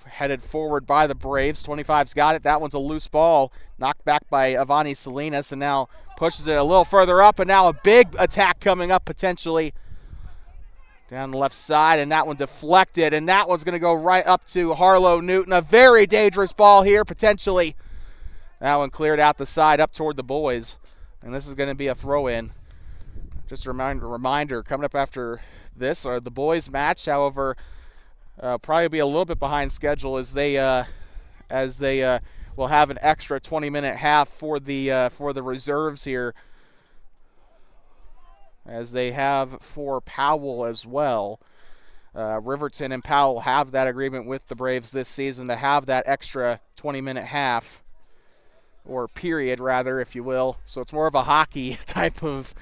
A: Headed forward by the Braves. 25's got it. That one's a loose ball. Knocked back by Avani Salinas, and now pushes it a little further up, and now a big attack coming up potentially down the left side, and that one deflected, and that one's going to go right up to Harlow Newton. A very dangerous ball here potentially. That one cleared out the side up toward the boys, and this is going to be a throw-in. Just a reminder, coming up after this are the boys' match. However, probably be a little bit behind schedule as they will have an extra 20-minute half for the reserves here, as they have for Powell as well. Riverton and Powell have that agreement with the Braves this season to have that extra 20-minute half, or period rather, if you will. So it's more of a hockey type of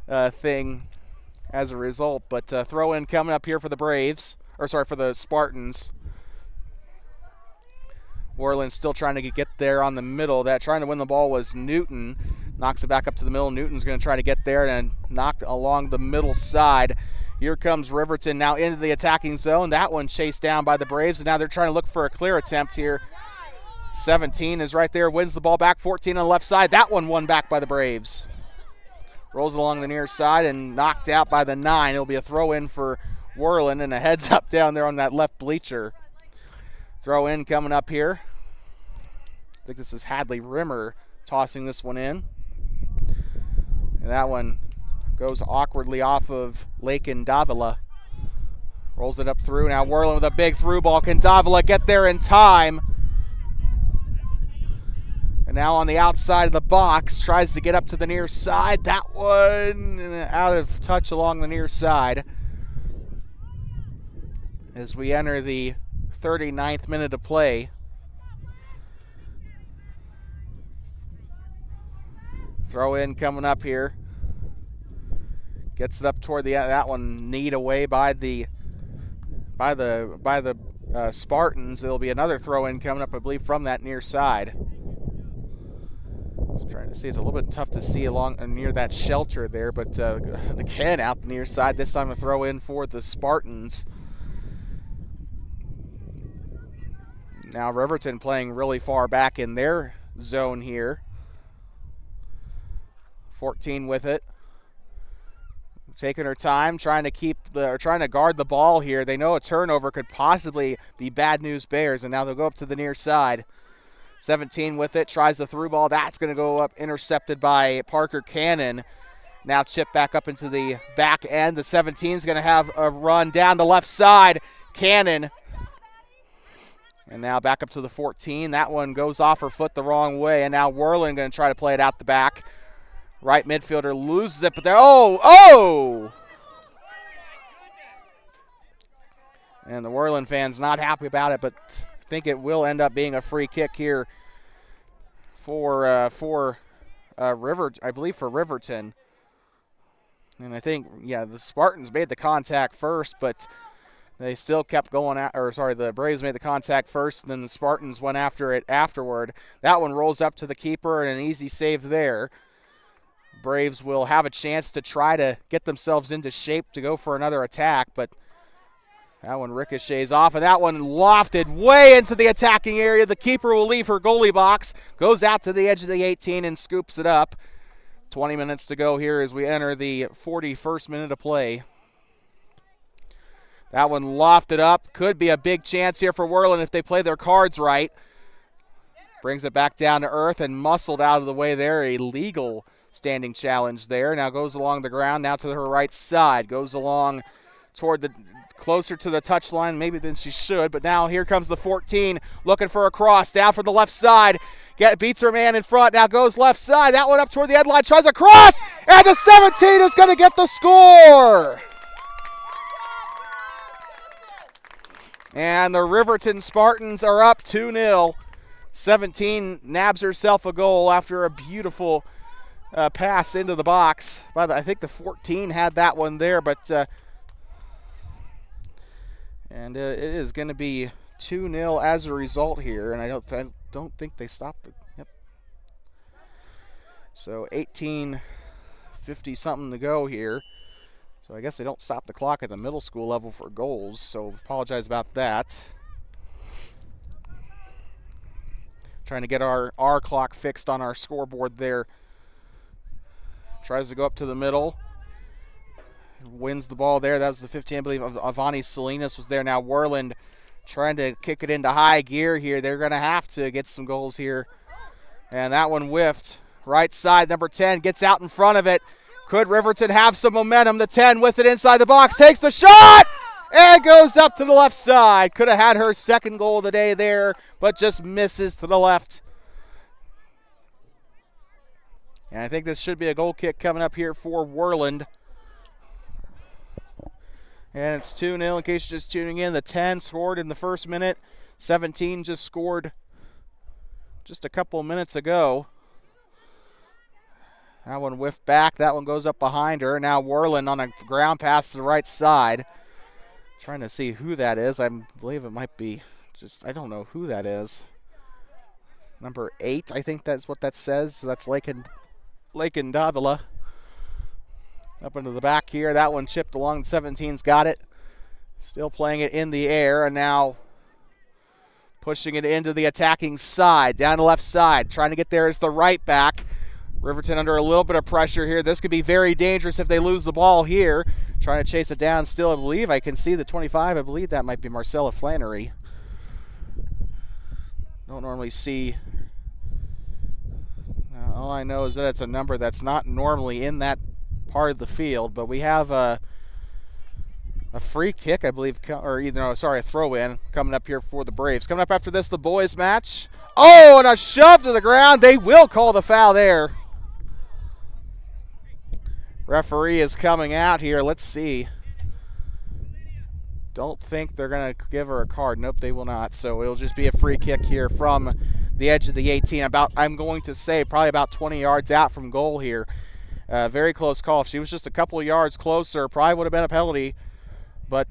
A: thing as a result. But throw in coming up here for the Braves, or sorry, for the Spartans. Worland still trying to get there on the middle. That trying to win the ball was Newton. Knocks it back up to the middle. Newton's going to try to get there and knock along the middle side. Here comes Riverton now into the attacking zone. That one chased down by the Braves, and now they're trying to look for a clear attempt here. 17 is right there, wins the ball back. 14 on the left side. That one won back by the Braves. Rolls it along the near side and knocked out by the 9. It'll be a throw in for Worland, and a heads up down there on that left bleacher. Throw in coming up here. I think this is Hadley Rimmer tossing this one in. And that one goes awkwardly off of Lakin Davila. Rolls it up through. Now Worland with a big through ball. Can Davila get there in time? And now on the outside of the box, tries to get up to the near side. That one out of touch along the near side. As we enter the 39th minute of play. Throw in coming up here. Gets it up toward that one kneed away by the Spartans. It'll be another throw in coming up, I believe, from that near side. Just trying to see, it's a little bit tough to see along near that shelter there, but again out the near side. This time a throw in for the Spartans. Now Riverton playing really far back in their zone here. 14 with it. Taking her time, trying to guard the ball here. They know a turnover could possibly be bad news Bears, and now they'll go up to the near side. 17 with it, tries the through ball. That's going to go up, intercepted by Parker Cannon. Now chipped back up into the back end. The 17 is going to have a run down the left side. Cannon. And now back up to the 14. That one goes off her foot the wrong way, and now Worland going to try to play it out the back. Right midfielder loses it, but there, oh! And the Worland fans not happy about it, but think it will end up being a free kick here for Riverton. And I think, yeah, the Spartans made the contact first, but they still kept going the Braves made the contact first, and then the Spartans went after it afterward. That one rolls up to the keeper, and an easy save there. Braves will have a chance to try to get themselves into shape to go for another attack, but that one ricochets off, and that one lofted way into the attacking area. The keeper will leave her goalie box, goes out to the edge of the 18 and scoops it up. 20 minutes to go here as we enter the 41st minute of play. That one lofted up. Could be a big chance here for Worland if they play their cards right. Brings it back down to earth and muscled out of the way there. A legal standing challenge there. Now goes along the ground, now to her right side. Goes along toward the closer to the touchline maybe than she should, but now here comes the 14 looking for a cross down from the left side. Beats her man in front, now goes left side. That one up toward the end line, tries a cross, and the 17 is going to get the score. And the Riverton Spartans are up 2-0. 17 nabs herself a goal after a beautiful pass into the box. I think the 14 had that one there, but and it is going to be 2-0 as a result here, and I don't think they stopped it. Yep. So 18:50 something to go here. So I guess they don't stop the clock at the middle school level for goals, so apologize about that. Trying to get our clock fixed on our scoreboard there. Tries to go up to the middle. Wins the ball there. That was the 15, I believe, of Avani Salinas was there. Now Worland trying to kick it into high gear here. They're going to have to get some goals here. And that one whiffed. Right side, number 10 gets out in front of it. Could Riverton have some momentum? The 10 with it inside the box. Takes the shot! And goes up to the left side. Could have had her second goal of the day there, but just misses to the left. And I think this should be a goal kick coming up here for Worland. And it's 2-0 in case you're just tuning in. The 10 scored in the first minute. 17 just scored just a couple of minutes ago. That one whiffed back. That one goes up behind her. Now Worland on a ground pass to the right side. Trying to see who that is. I believe it might be I don't know who that is. Number 8, I think that's what that says. So that's Lake and Davila. Up into the back here. That one chipped along. The 17's got it. Still playing it in the air. And now pushing it into the attacking side. Down the left side. Trying to get there is the right back. Riverton under a little bit of pressure here. This could be very dangerous if they lose the ball here. Trying to chase it down still. I believe I can see the 25. I believe that might be Marcella Flannery. Don't normally see. All I know is that it's a number that's not normally in that part of the field, but we have a free kick, I believe, a throw-in coming up here for the Braves. Coming up after this, the boys match. Oh, and a shove to the ground. They will call the foul there. Referee is coming out here. Let's see. Don't think they're going to give her a card. Nope, they will not. So it'll just be a free kick here from the edge of the 18. I'm going to say probably about 20 yards out from goal here. Very close call. If she was just a couple of yards closer, probably would have been a penalty. But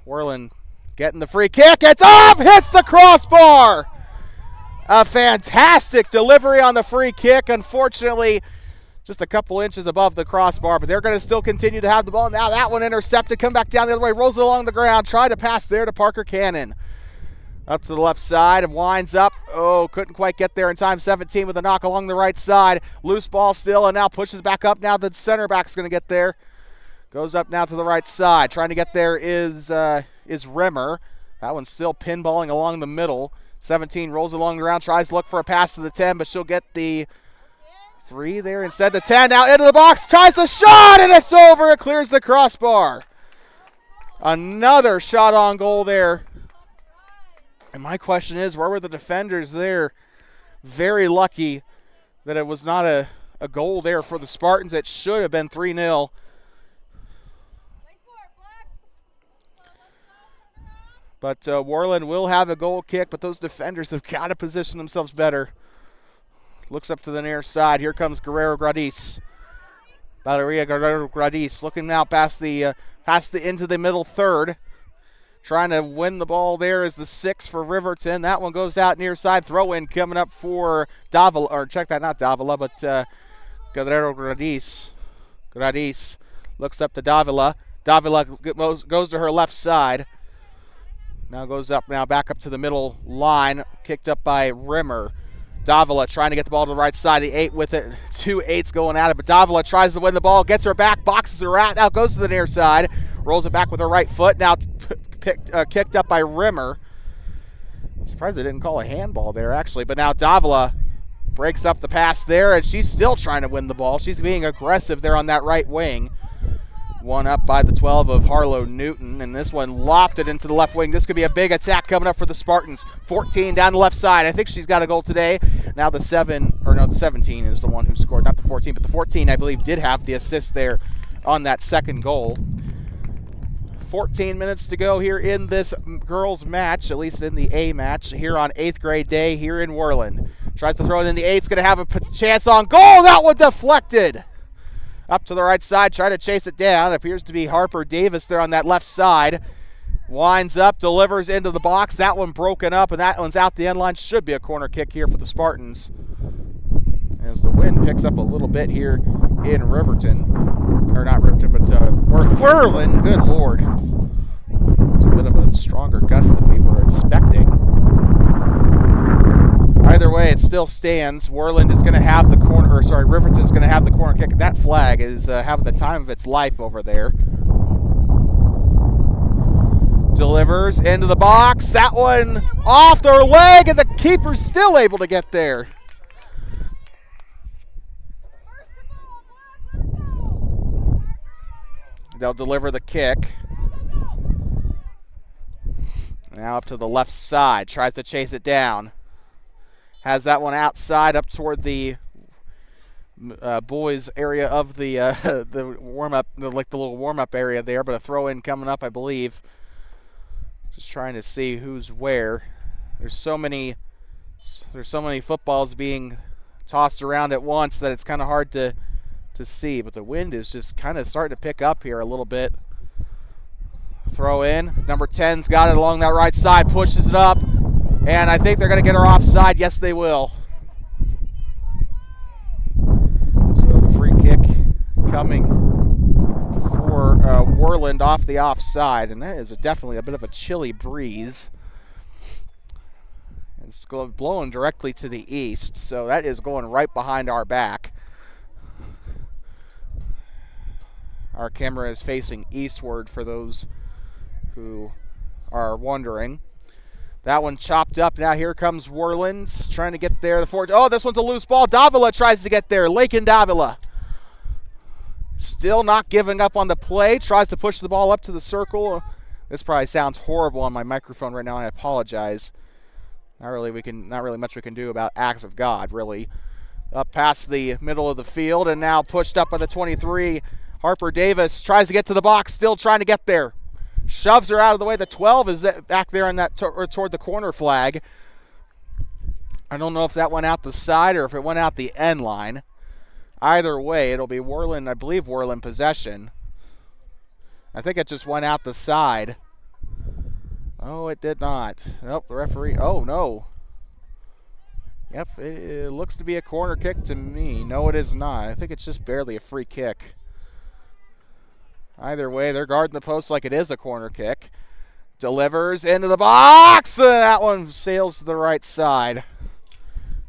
A: Worland getting the free kick. It's up! Hits the crossbar! A fantastic delivery on the free kick. Unfortunately, just a couple inches above the crossbar, but they're going to still continue to have the ball. Now that one intercepted, come back down the other way, rolls it along the ground, try to pass there to Parker Cannon. Up to the left side and winds up. Oh, couldn't quite get there in time. 17 with a knock along the right side. Loose ball still, and now pushes back up. Now the center back's going to get there. Goes up now to the right side. Trying to get there is Rimmer. That one's still pinballing along the middle. 17 rolls along the ground, tries to look for a pass to the 10, but she'll get the 3 there instead. The 10 now into the box, tries the shot, and it's over. It clears the crossbar. Another shot on goal there. And my question is, where were the defenders there? Very lucky that it was not a goal there for the Spartans. It should have been 3-0. But Worland will have a goal kick, but those defenders have got to position themselves better. Looks up to the near side. Here comes Guerrero Gradis. Valeria Guerrero Gradis looking now past the into the middle third. Trying to win the ball there is the 6 for Riverton. That one goes out near side. Throw in coming up for Davila, or check that, not Davila, but Guerrero Gradis. Gradis looks up to Davila. Davila goes to her left side. Now goes up, now back up to the middle line. Kicked up by Rimmer. Davila trying to get the ball to the right side. The 8 with it. 2 8s going at it, but Davila tries to win the ball. Gets her back, boxes her out. Now goes to the near side. Rolls it back with her right foot. Now kicked up by Rimmer. I'm surprised they didn't call a handball there, actually. But now Davila breaks up the pass there, and she's still trying to win the ball. She's being aggressive there on that right wing. One up by the 12 of Harlow Newton, and this one lofted into the left wing. This could be a big attack coming up for the Spartans. 14 down the left side. I think she's got a goal today. Now the 17 is the one who scored, not the 14, but the 14, I believe, did have the assist there on that second goal. 14 minutes to go here in this girls match, at least in the A match, here on 8th grade day here in Worland. Tries to throw it in the 8's, going to have a chance on goal. That one deflected. Up to the right side, try to chase it down. It appears to be Harper Davis there on that left side. Winds up, delivers into the box. That one broken up, and that one's out the end line. Should be a corner kick here for the Spartans. As the wind picks up a little bit here in Riverton. Or not Riverton, but Worland. Good Lord. It's a bit of a stronger gust than we were expecting. Either way, it still stands. Worland is going to have the corner, Riverton's going to have the corner kick. That flag is having the time of its life over there. Delivers into the box. That one off their leg, and the keeper's still able to get there. They'll deliver the kick. Now up to the left side. Tries to chase it down. Has that one outside up toward the boys area of the warm-up, like the little warm-up area there, but a throw-in coming up, I believe. Just trying to see who's where. There's so many footballs being tossed around at once that it's kind of hard to see, but the wind is just kind of starting to pick up here a little bit. Throw in. Number 10's got it along that right side, pushes it up, and I think they're going to get her offside. Yes, they will. So the free kick coming for Worland off the offside, and that is definitely a bit of a chilly breeze. It's blowing directly to the east, so that is going right behind our back. Our camera is facing eastward for those who are wondering. That one chopped up. Now here comes Worland trying to get there. Oh, this one's a loose ball. Davila tries to get there. Lakin Davila. Still not giving up on the play. Tries to push the ball up to the circle. This probably sounds horrible on my microphone right now, and I apologize. Not really much we can do about acts of God, really. Up past the middle of the field, and now pushed up by the 23. Harper Davis tries to get to the box, still trying to get there. Shoves her out of the way. The 12 is back there on that toward the corner flag. I don't know if that went out the side or if it went out the end line. Either way, it'll be Worland, I believe Worland possession. I think it just went out the side. Oh, it did not. Nope, the referee. Oh, no. Yep, it looks to be a corner kick to me. No, it is not. I think it's just barely a free kick. Either way, they're guarding the post like it is a corner kick. Delivers into the box. That one sails to the right side.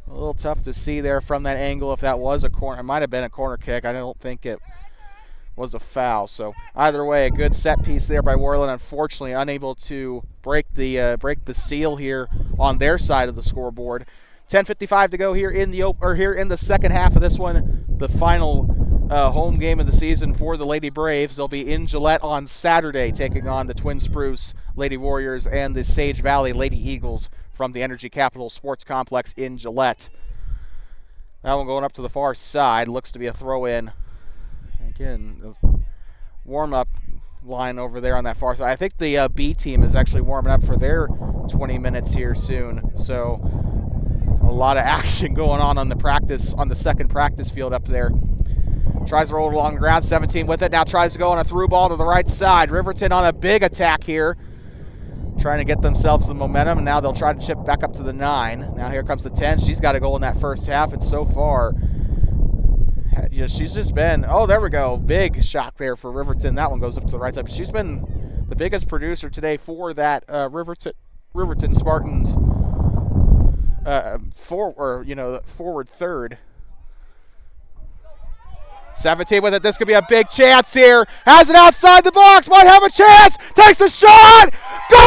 A: A little tough to see there from that angle if that was a corner. It might have been a corner kick. I don't think it was a foul. So either way, a good set piece there by Worland. Unfortunately, unable to break the seal here on their side of the scoreboard. 10:55 to go here in the second half of this one. The final home game of the season for the Lady Braves. They'll be in Gillette on Saturday, taking on the Twin Spruce Lady Warriors and the Sage Valley Lady Eagles from the Energy Capital Sports Complex in Gillette. That one going up to the far side. Looks to be a throw-in. Again, the warm-up line over there on that far side. I think the B team is actually warming up for their 20 minutes here soon. So a lot of action going on the second practice field up there. Tries to roll it along the ground, 17 with it. Now tries to go on a through ball to the right side. Riverton on a big attack here, trying to get themselves the momentum, and now they'll try to chip back up to the 9. Now here comes the 10. She's got a goal in that first half, and so far, she's just been, oh, there we go. Big shot there for Riverton. That one goes up to the right side. But she's been the biggest producer today for that Riverton Spartans forward third. 17 with it. This could be a big chance here. Has it outside the box. Might have a chance. Takes the shot. Goal!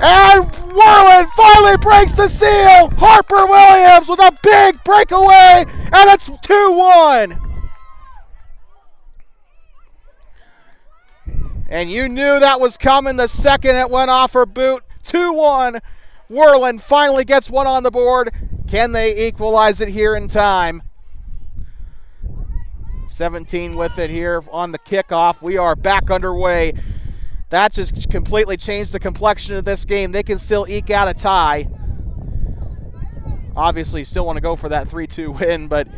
A: And Worland finally breaks the seal. Harper Williams with a big breakaway. And it's 2-1. And you knew that was coming the second it went off her boot. 2-1. Worland finally gets one on the board. Can they equalize it here in time? 17 with it here on the kickoff. We are back underway. That just completely changed the complexion of this game. They can still eke out a tie. Obviously, still want to go for that 3-2 win, but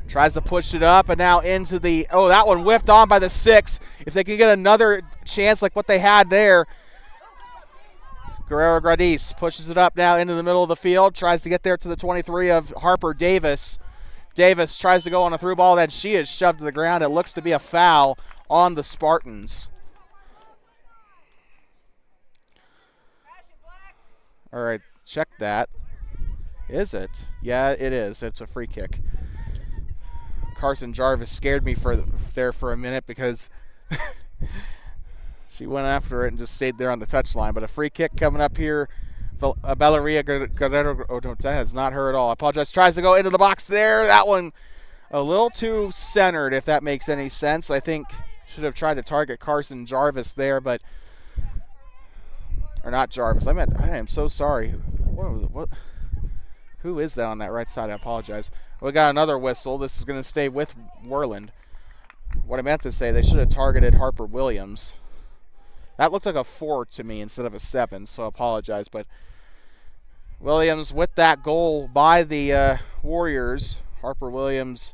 A: tries to push it up, and now into the, oh, that one whiffed on by the 6. If they can get another chance like what they had there. Guerrero Gradis pushes it up now into the middle of the field, tries to get there to the 23 of Harper Davis. Davis tries to go on a through ball, then she is shoved to the ground. It looks to be a foul on the Spartans. All right, check that. Is it? Yeah, it is. It's a free kick. Carson Jarvis scared me there for a minute because she went after it and just stayed there on the touchline. But a free kick coming up here. Valeria Guerrero, oh, no, that is not her at all. I apologize. Tries to go into the box there. That one a little too centered, if that makes any sense. I think should have tried to target Carson Jarvis there, but, or not Jarvis. I am so sorry. What? Who is that on that right side? I apologize. We got another whistle. This is going to stay with Worland. What I meant to say, they should have targeted Harper Williams. That looked like a 4 to me instead of a 7, so I apologize. But Williams with that goal by the Warriors. Harper Williams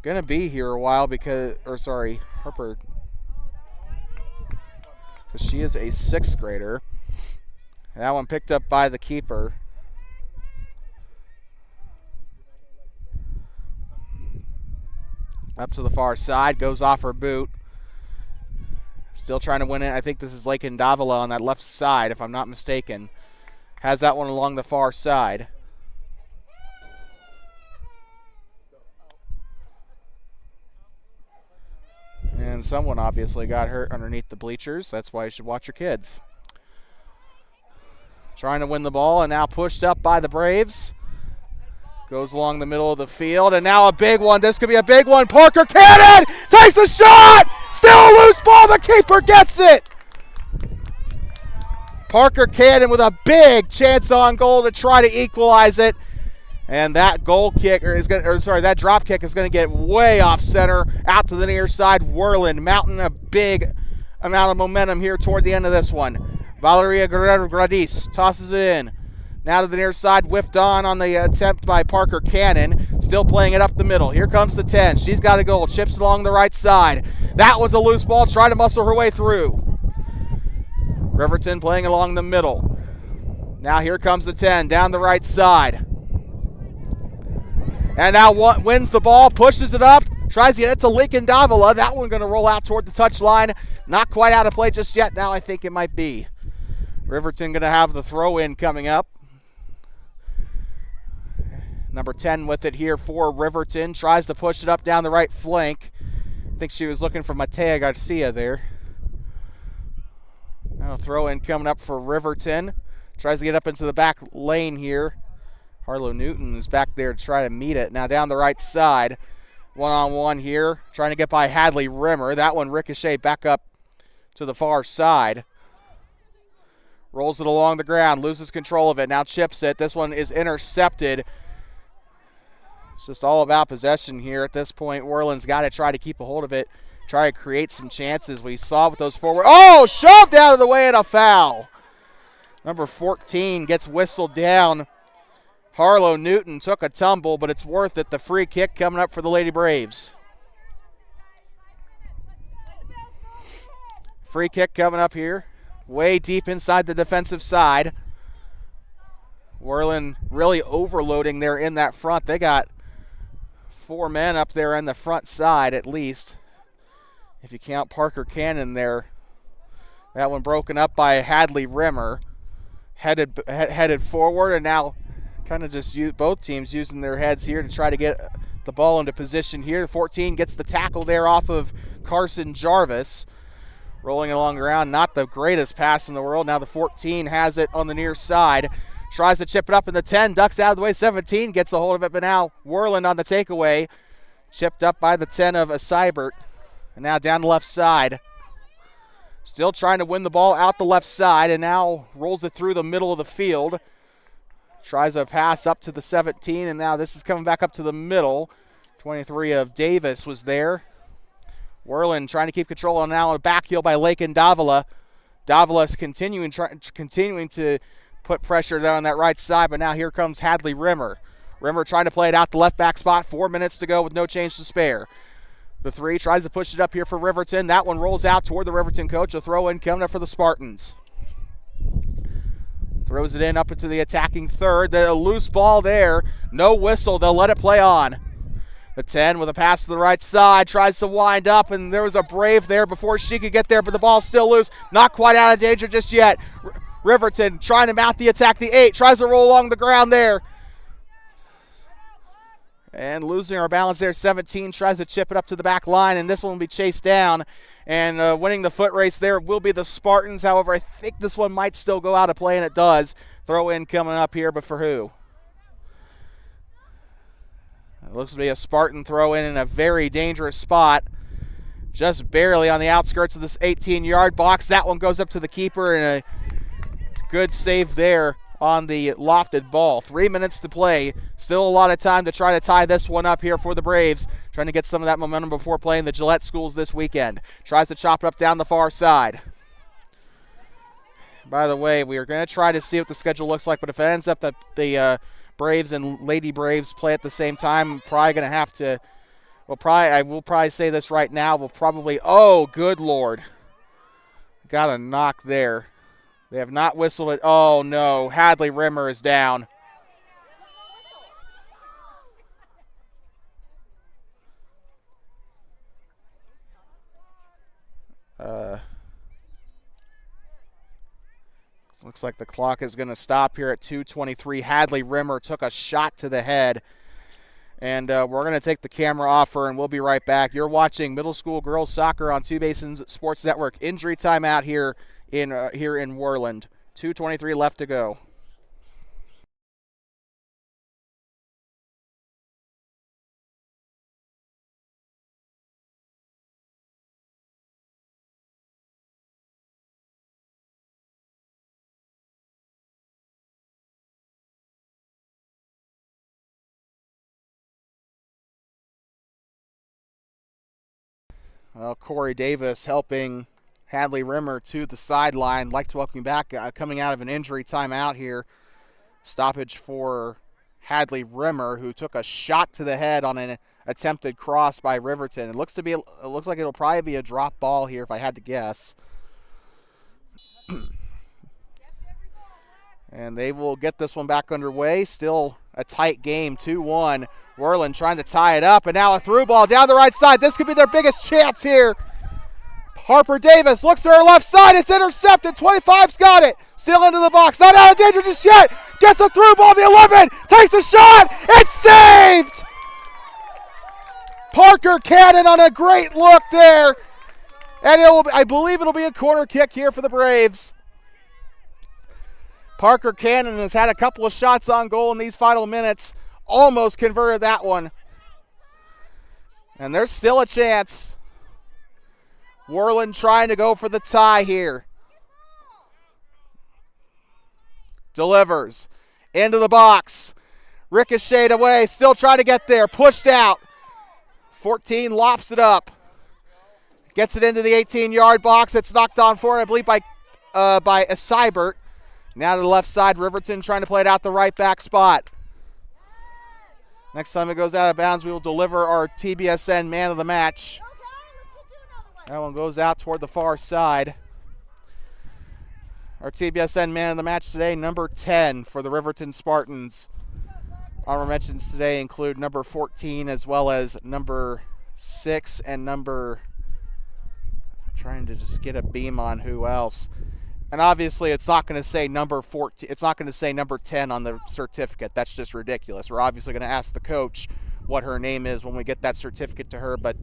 A: going to be here a while because, or sorry, Harper, because she is a 6th grader. That one picked up by the keeper. Up to the far side, goes off her boot. Still trying to win it. I think this is Lakin Davila on that left side, if I'm not mistaken. Has that one along the far side. And someone obviously got hurt underneath the bleachers. That's why you should watch your kids. Trying to win the ball, and now pushed up by the Braves. Goes along the middle of the field, and now a big one. This could be a big one. Parker Cannon takes a shot. Still a loose ball. The keeper gets it. Parker Cannon with a big chance on goal to try to equalize it. And that goal kick, that drop kick is going to get way off center, out to the near side. Worland mounting a big amount of momentum here toward the end of this one. Valeria Guerrero Gradis tosses it in. Now to the near side, whiffed on the attempt by Parker Cannon. Still playing it up the middle. Here comes the 10. She's got a goal. Chips it along the right side. That was a loose ball. Trying to muscle her way through. Riverton playing along the middle. Now here comes the 10 down the right side. And now wins the ball, pushes it up, tries to get it to Lakin Davila. That one going to roll out toward the touchline. Not quite out of play just yet. Now I think it might be. Riverton going to have the throw-in coming up. Number 10 with it here for Riverton. Tries to push it up down the right flank. I think she was looking for Matea Garcia there. Now a throw-in coming up for Riverton. Tries to get up into the back lane here. Harlow Newton is back there to try to meet it. Now down the right side. One-on-one here. Trying to get by Hadley Rimmer. That one ricocheted back up to the far side. Rolls it along the ground. Loses control of it. Now chips it. This one is intercepted. It's just all about possession here at this point. Worland's got to try to keep a hold of it. Try to create some chances. We saw with those forward. Oh, shoved out of the way and a foul. Number 14 gets whistled down. Harlow Newton took a tumble, but it's worth it. The free kick coming up for the Lady Braves. Free kick coming up here. Way deep inside the defensive side. Worland really overloading there in that front. They got 4 men up there on the front side at least. If you count Parker Cannon there. That one broken up by Hadley Rimmer. Headed forward, and now kind of just both teams using their heads here to try to get the ball into position here. The 14 gets the tackle there off of Carson Jarvis. Rolling along the ground, not the greatest pass in the world. Now the 14 has it on the near side. Tries to chip it up in the 10, ducks out of the way. 17 gets a hold of it, but now Worland on the takeaway. Chipped up by the 10 of Seibert. And now down the left side. Still trying to win the ball out the left side, and now rolls it through the middle of the field. Tries a pass up to the 17, and now this is coming back up to the middle. 23 of Davis was there. Worland trying to keep control on now a back heel by Lake and Davila. Davila's continuing to put pressure down on that right side, but now here comes Hadley Rimmer. Rimmer trying to play it out the left back spot. 4 minutes to go with no change to spare. The three tries to push it up here for Riverton. That one rolls out toward the Riverton coach. A throw in coming up for the Spartans. Throws it in up into the attacking third. A loose ball there. No whistle. They'll let it play on. The 10 with a pass to the right side. Tries to wind up, and there was a Brave there before she could get there, but the ball's still loose. Not quite out of danger just yet. Riverton trying to mount the attack. The 8 tries to roll along the ground there. And losing our balance there. 17 tries to chip it up to the back line, and this one will be chased down. And winning the foot race there will be the Spartans. However, I think this one might still go out of play, and it does. Throw in coming up here, but for who? It looks to be a Spartan throw in a very dangerous spot. Just barely on the outskirts of this 18-yard box. That one goes up to the keeper, and a good save there on the lofted ball. 3 minutes to play. Still a lot of time to try to tie this one up here for the Braves. Trying to get some of that momentum before playing the Gillette schools this weekend. Tries to chop it up down the far side. By the way, we are going to try to see what the schedule looks like, but if it ends up that the Braves and Lady Braves play at the same time, I'm probably going to have to, I will probably say this right now, oh, good Lord. Got a knock there. They have not whistled it. Oh, no. Hadley Rimmer is down. Looks like the clock is going to stop here at 2:23. Hadley Rimmer took a shot to the head. And we're going to take the camera off her, and we'll be right back. You're watching middle school girls soccer on Two Basins Sports Network. Injury timeout here in Worland. 2:23 left to go. Well, Corey Davis helping Hadley Rimmer to the sideline. I'd like to welcome you back coming out of an injury timeout here. Stoppage for Hadley Rimmer, who took a shot to the head on an attempted cross by Riverton. It looks like it'll probably be a drop ball here if I had to guess. And they will get this one back underway. Still a tight game, 2-1. Worland trying to tie it up, and now a through ball down the right side. This could be their biggest chance here. Harper Davis looks to her left side. It's intercepted. 25's got it. Still into the box. Not out of danger just yet. Gets a through ball. The 11 takes a shot. It's saved. Parker Cannon on a great look there. And I believe it'll be a corner kick here for the Braves. Parker Cannon has had a couple of shots on goal in these final minutes. Almost converted that one. And there's still a chance. Worland trying to go for the tie here. Delivers. Into the box. Ricocheted away. Still trying to get there. Pushed out. 14 lofts it up. Gets it into the 18-yard box. It's knocked on for, I believe, by Seibert. Now to the left side. Riverton trying to play it out the right back spot. Next time it goes out of bounds, we will deliver our TBSN man of the match. That one goes out toward the far side. Our TBSN man of the match today, number 10 for the Riverton Spartans. Honorable mentions today include number 14 as well as number 6 and number... I'm trying to just get a beam on who else. And obviously, it's not going to say number 14. It's not going to say number 10 on the certificate. That's just ridiculous. We're obviously going to ask the coach what her name is when we get that certificate to her. But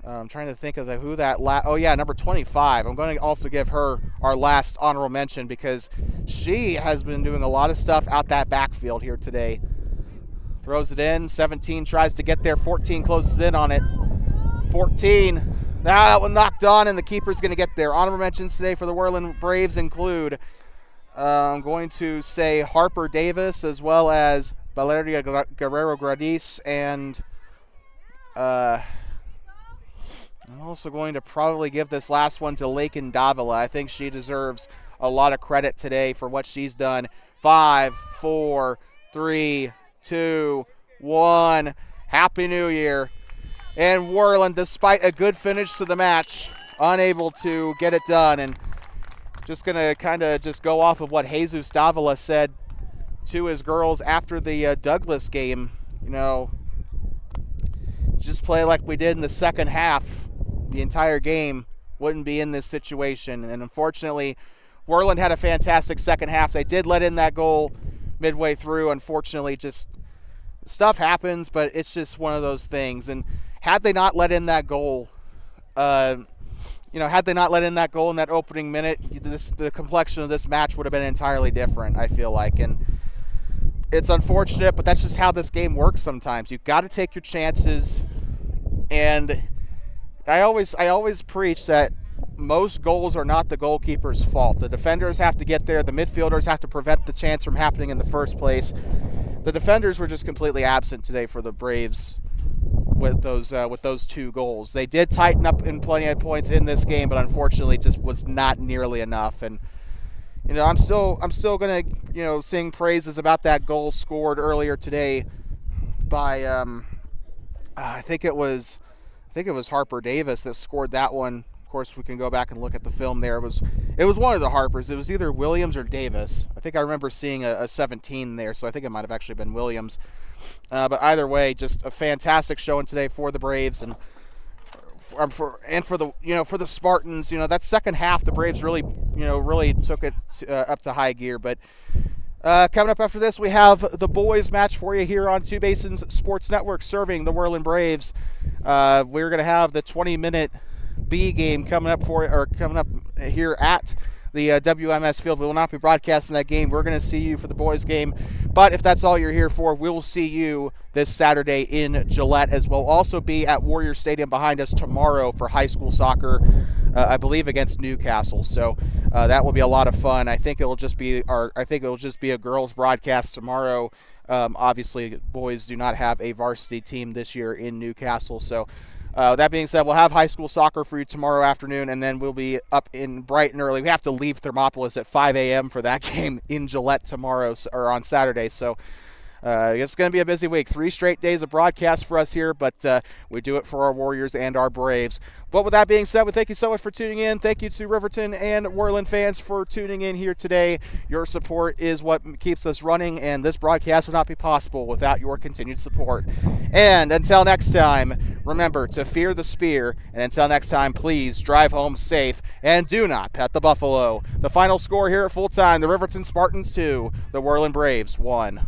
A: I'm trying to think of who that oh yeah, number 25. I'm going to also give her our last honorable mention because she has been doing a lot of stuff out that backfield here today. Throws it in. 17 tries to get there. 14 closes in on it. 14. Now that one knocked on, and the keeper's going to get there. Honorable mentions today for the Worland Braves include, I'm going to say Harper Davis as well as Valeria Guerrero Gradis, and I'm also going to probably give this last one to Lakin Davila. I think she deserves a lot of credit today for what she's done. 5, 4, 3, 2, 1. Happy New Year. And Worland, despite a good finish to the match, unable to get it done. And just going to kind of just go off of what Jesus Davila said to his girls after the Douglas game. Just play like we did in the second half. The entire game wouldn't be in this situation. And unfortunately, Worland had a fantastic second half. They did let in that goal midway through. Unfortunately, just stuff happens, but it's just one of those things. And had they not let in that goal, had they not let in that goal in that opening minute, the complexion of this match would have been entirely different, I feel like. And it's unfortunate, but that's just how this game works sometimes. You've got to take your chances. And I always preach that most goals are not the goalkeeper's fault. The defenders have to get there. The midfielders have to prevent the chance from happening in the first place. The defenders were just completely absent today for the Braves with those 2 goals. They did tighten up in plenty of points in this game, but unfortunately just was not nearly enough. And I'm still gonna sing praises about that goal scored earlier today by I think it was Harper Davis that scored that one. Of course, we can go back and look at the film there. It was one of the Harpers. It was either Williams or Davis. I think I remember seeing a 17 there, so I think it might have actually been Williams. But either way, just a fantastic showing today for the Braves and for the Spartans. That second half, the Braves really took it up to high gear. But coming up after this, we have the boys match for you here on Two Basins Sports Network, serving the Worland Braves. We're going to have the 20-minute B game coming up here at the WMS field. We will not be broadcasting that game. We're going to see you for the boys game. But if that's all you're here for, we'll see you this Saturday in Gillette, as we'll also be at Warrior Stadium behind us tomorrow for high school soccer, I believe against Newcastle. So that will be a lot of fun. I think it'll just be a girls broadcast tomorrow. Obviously, boys do not have a varsity team this year in Newcastle. So that being said, we'll have high school soccer for you tomorrow afternoon, and then we'll be up in bright and early. We have to leave Thermopolis at 5 a.m. for that game in Gillette tomorrow, or on Saturday. So it's going to be a busy week. 3 straight days of broadcast for us here, but we do it for our Warriors and our Braves. But with that being said, we thank you so much for tuning in. Thank you to Riverton and Worland fans for tuning in here today. Your support is what keeps us running, and this broadcast would not be possible without your continued support. And until next time, remember to fear the spear, and until next time, please drive home safe and do not pet the buffalo. The final score here at full time, the Riverton Spartans 2, the Worland Braves 1.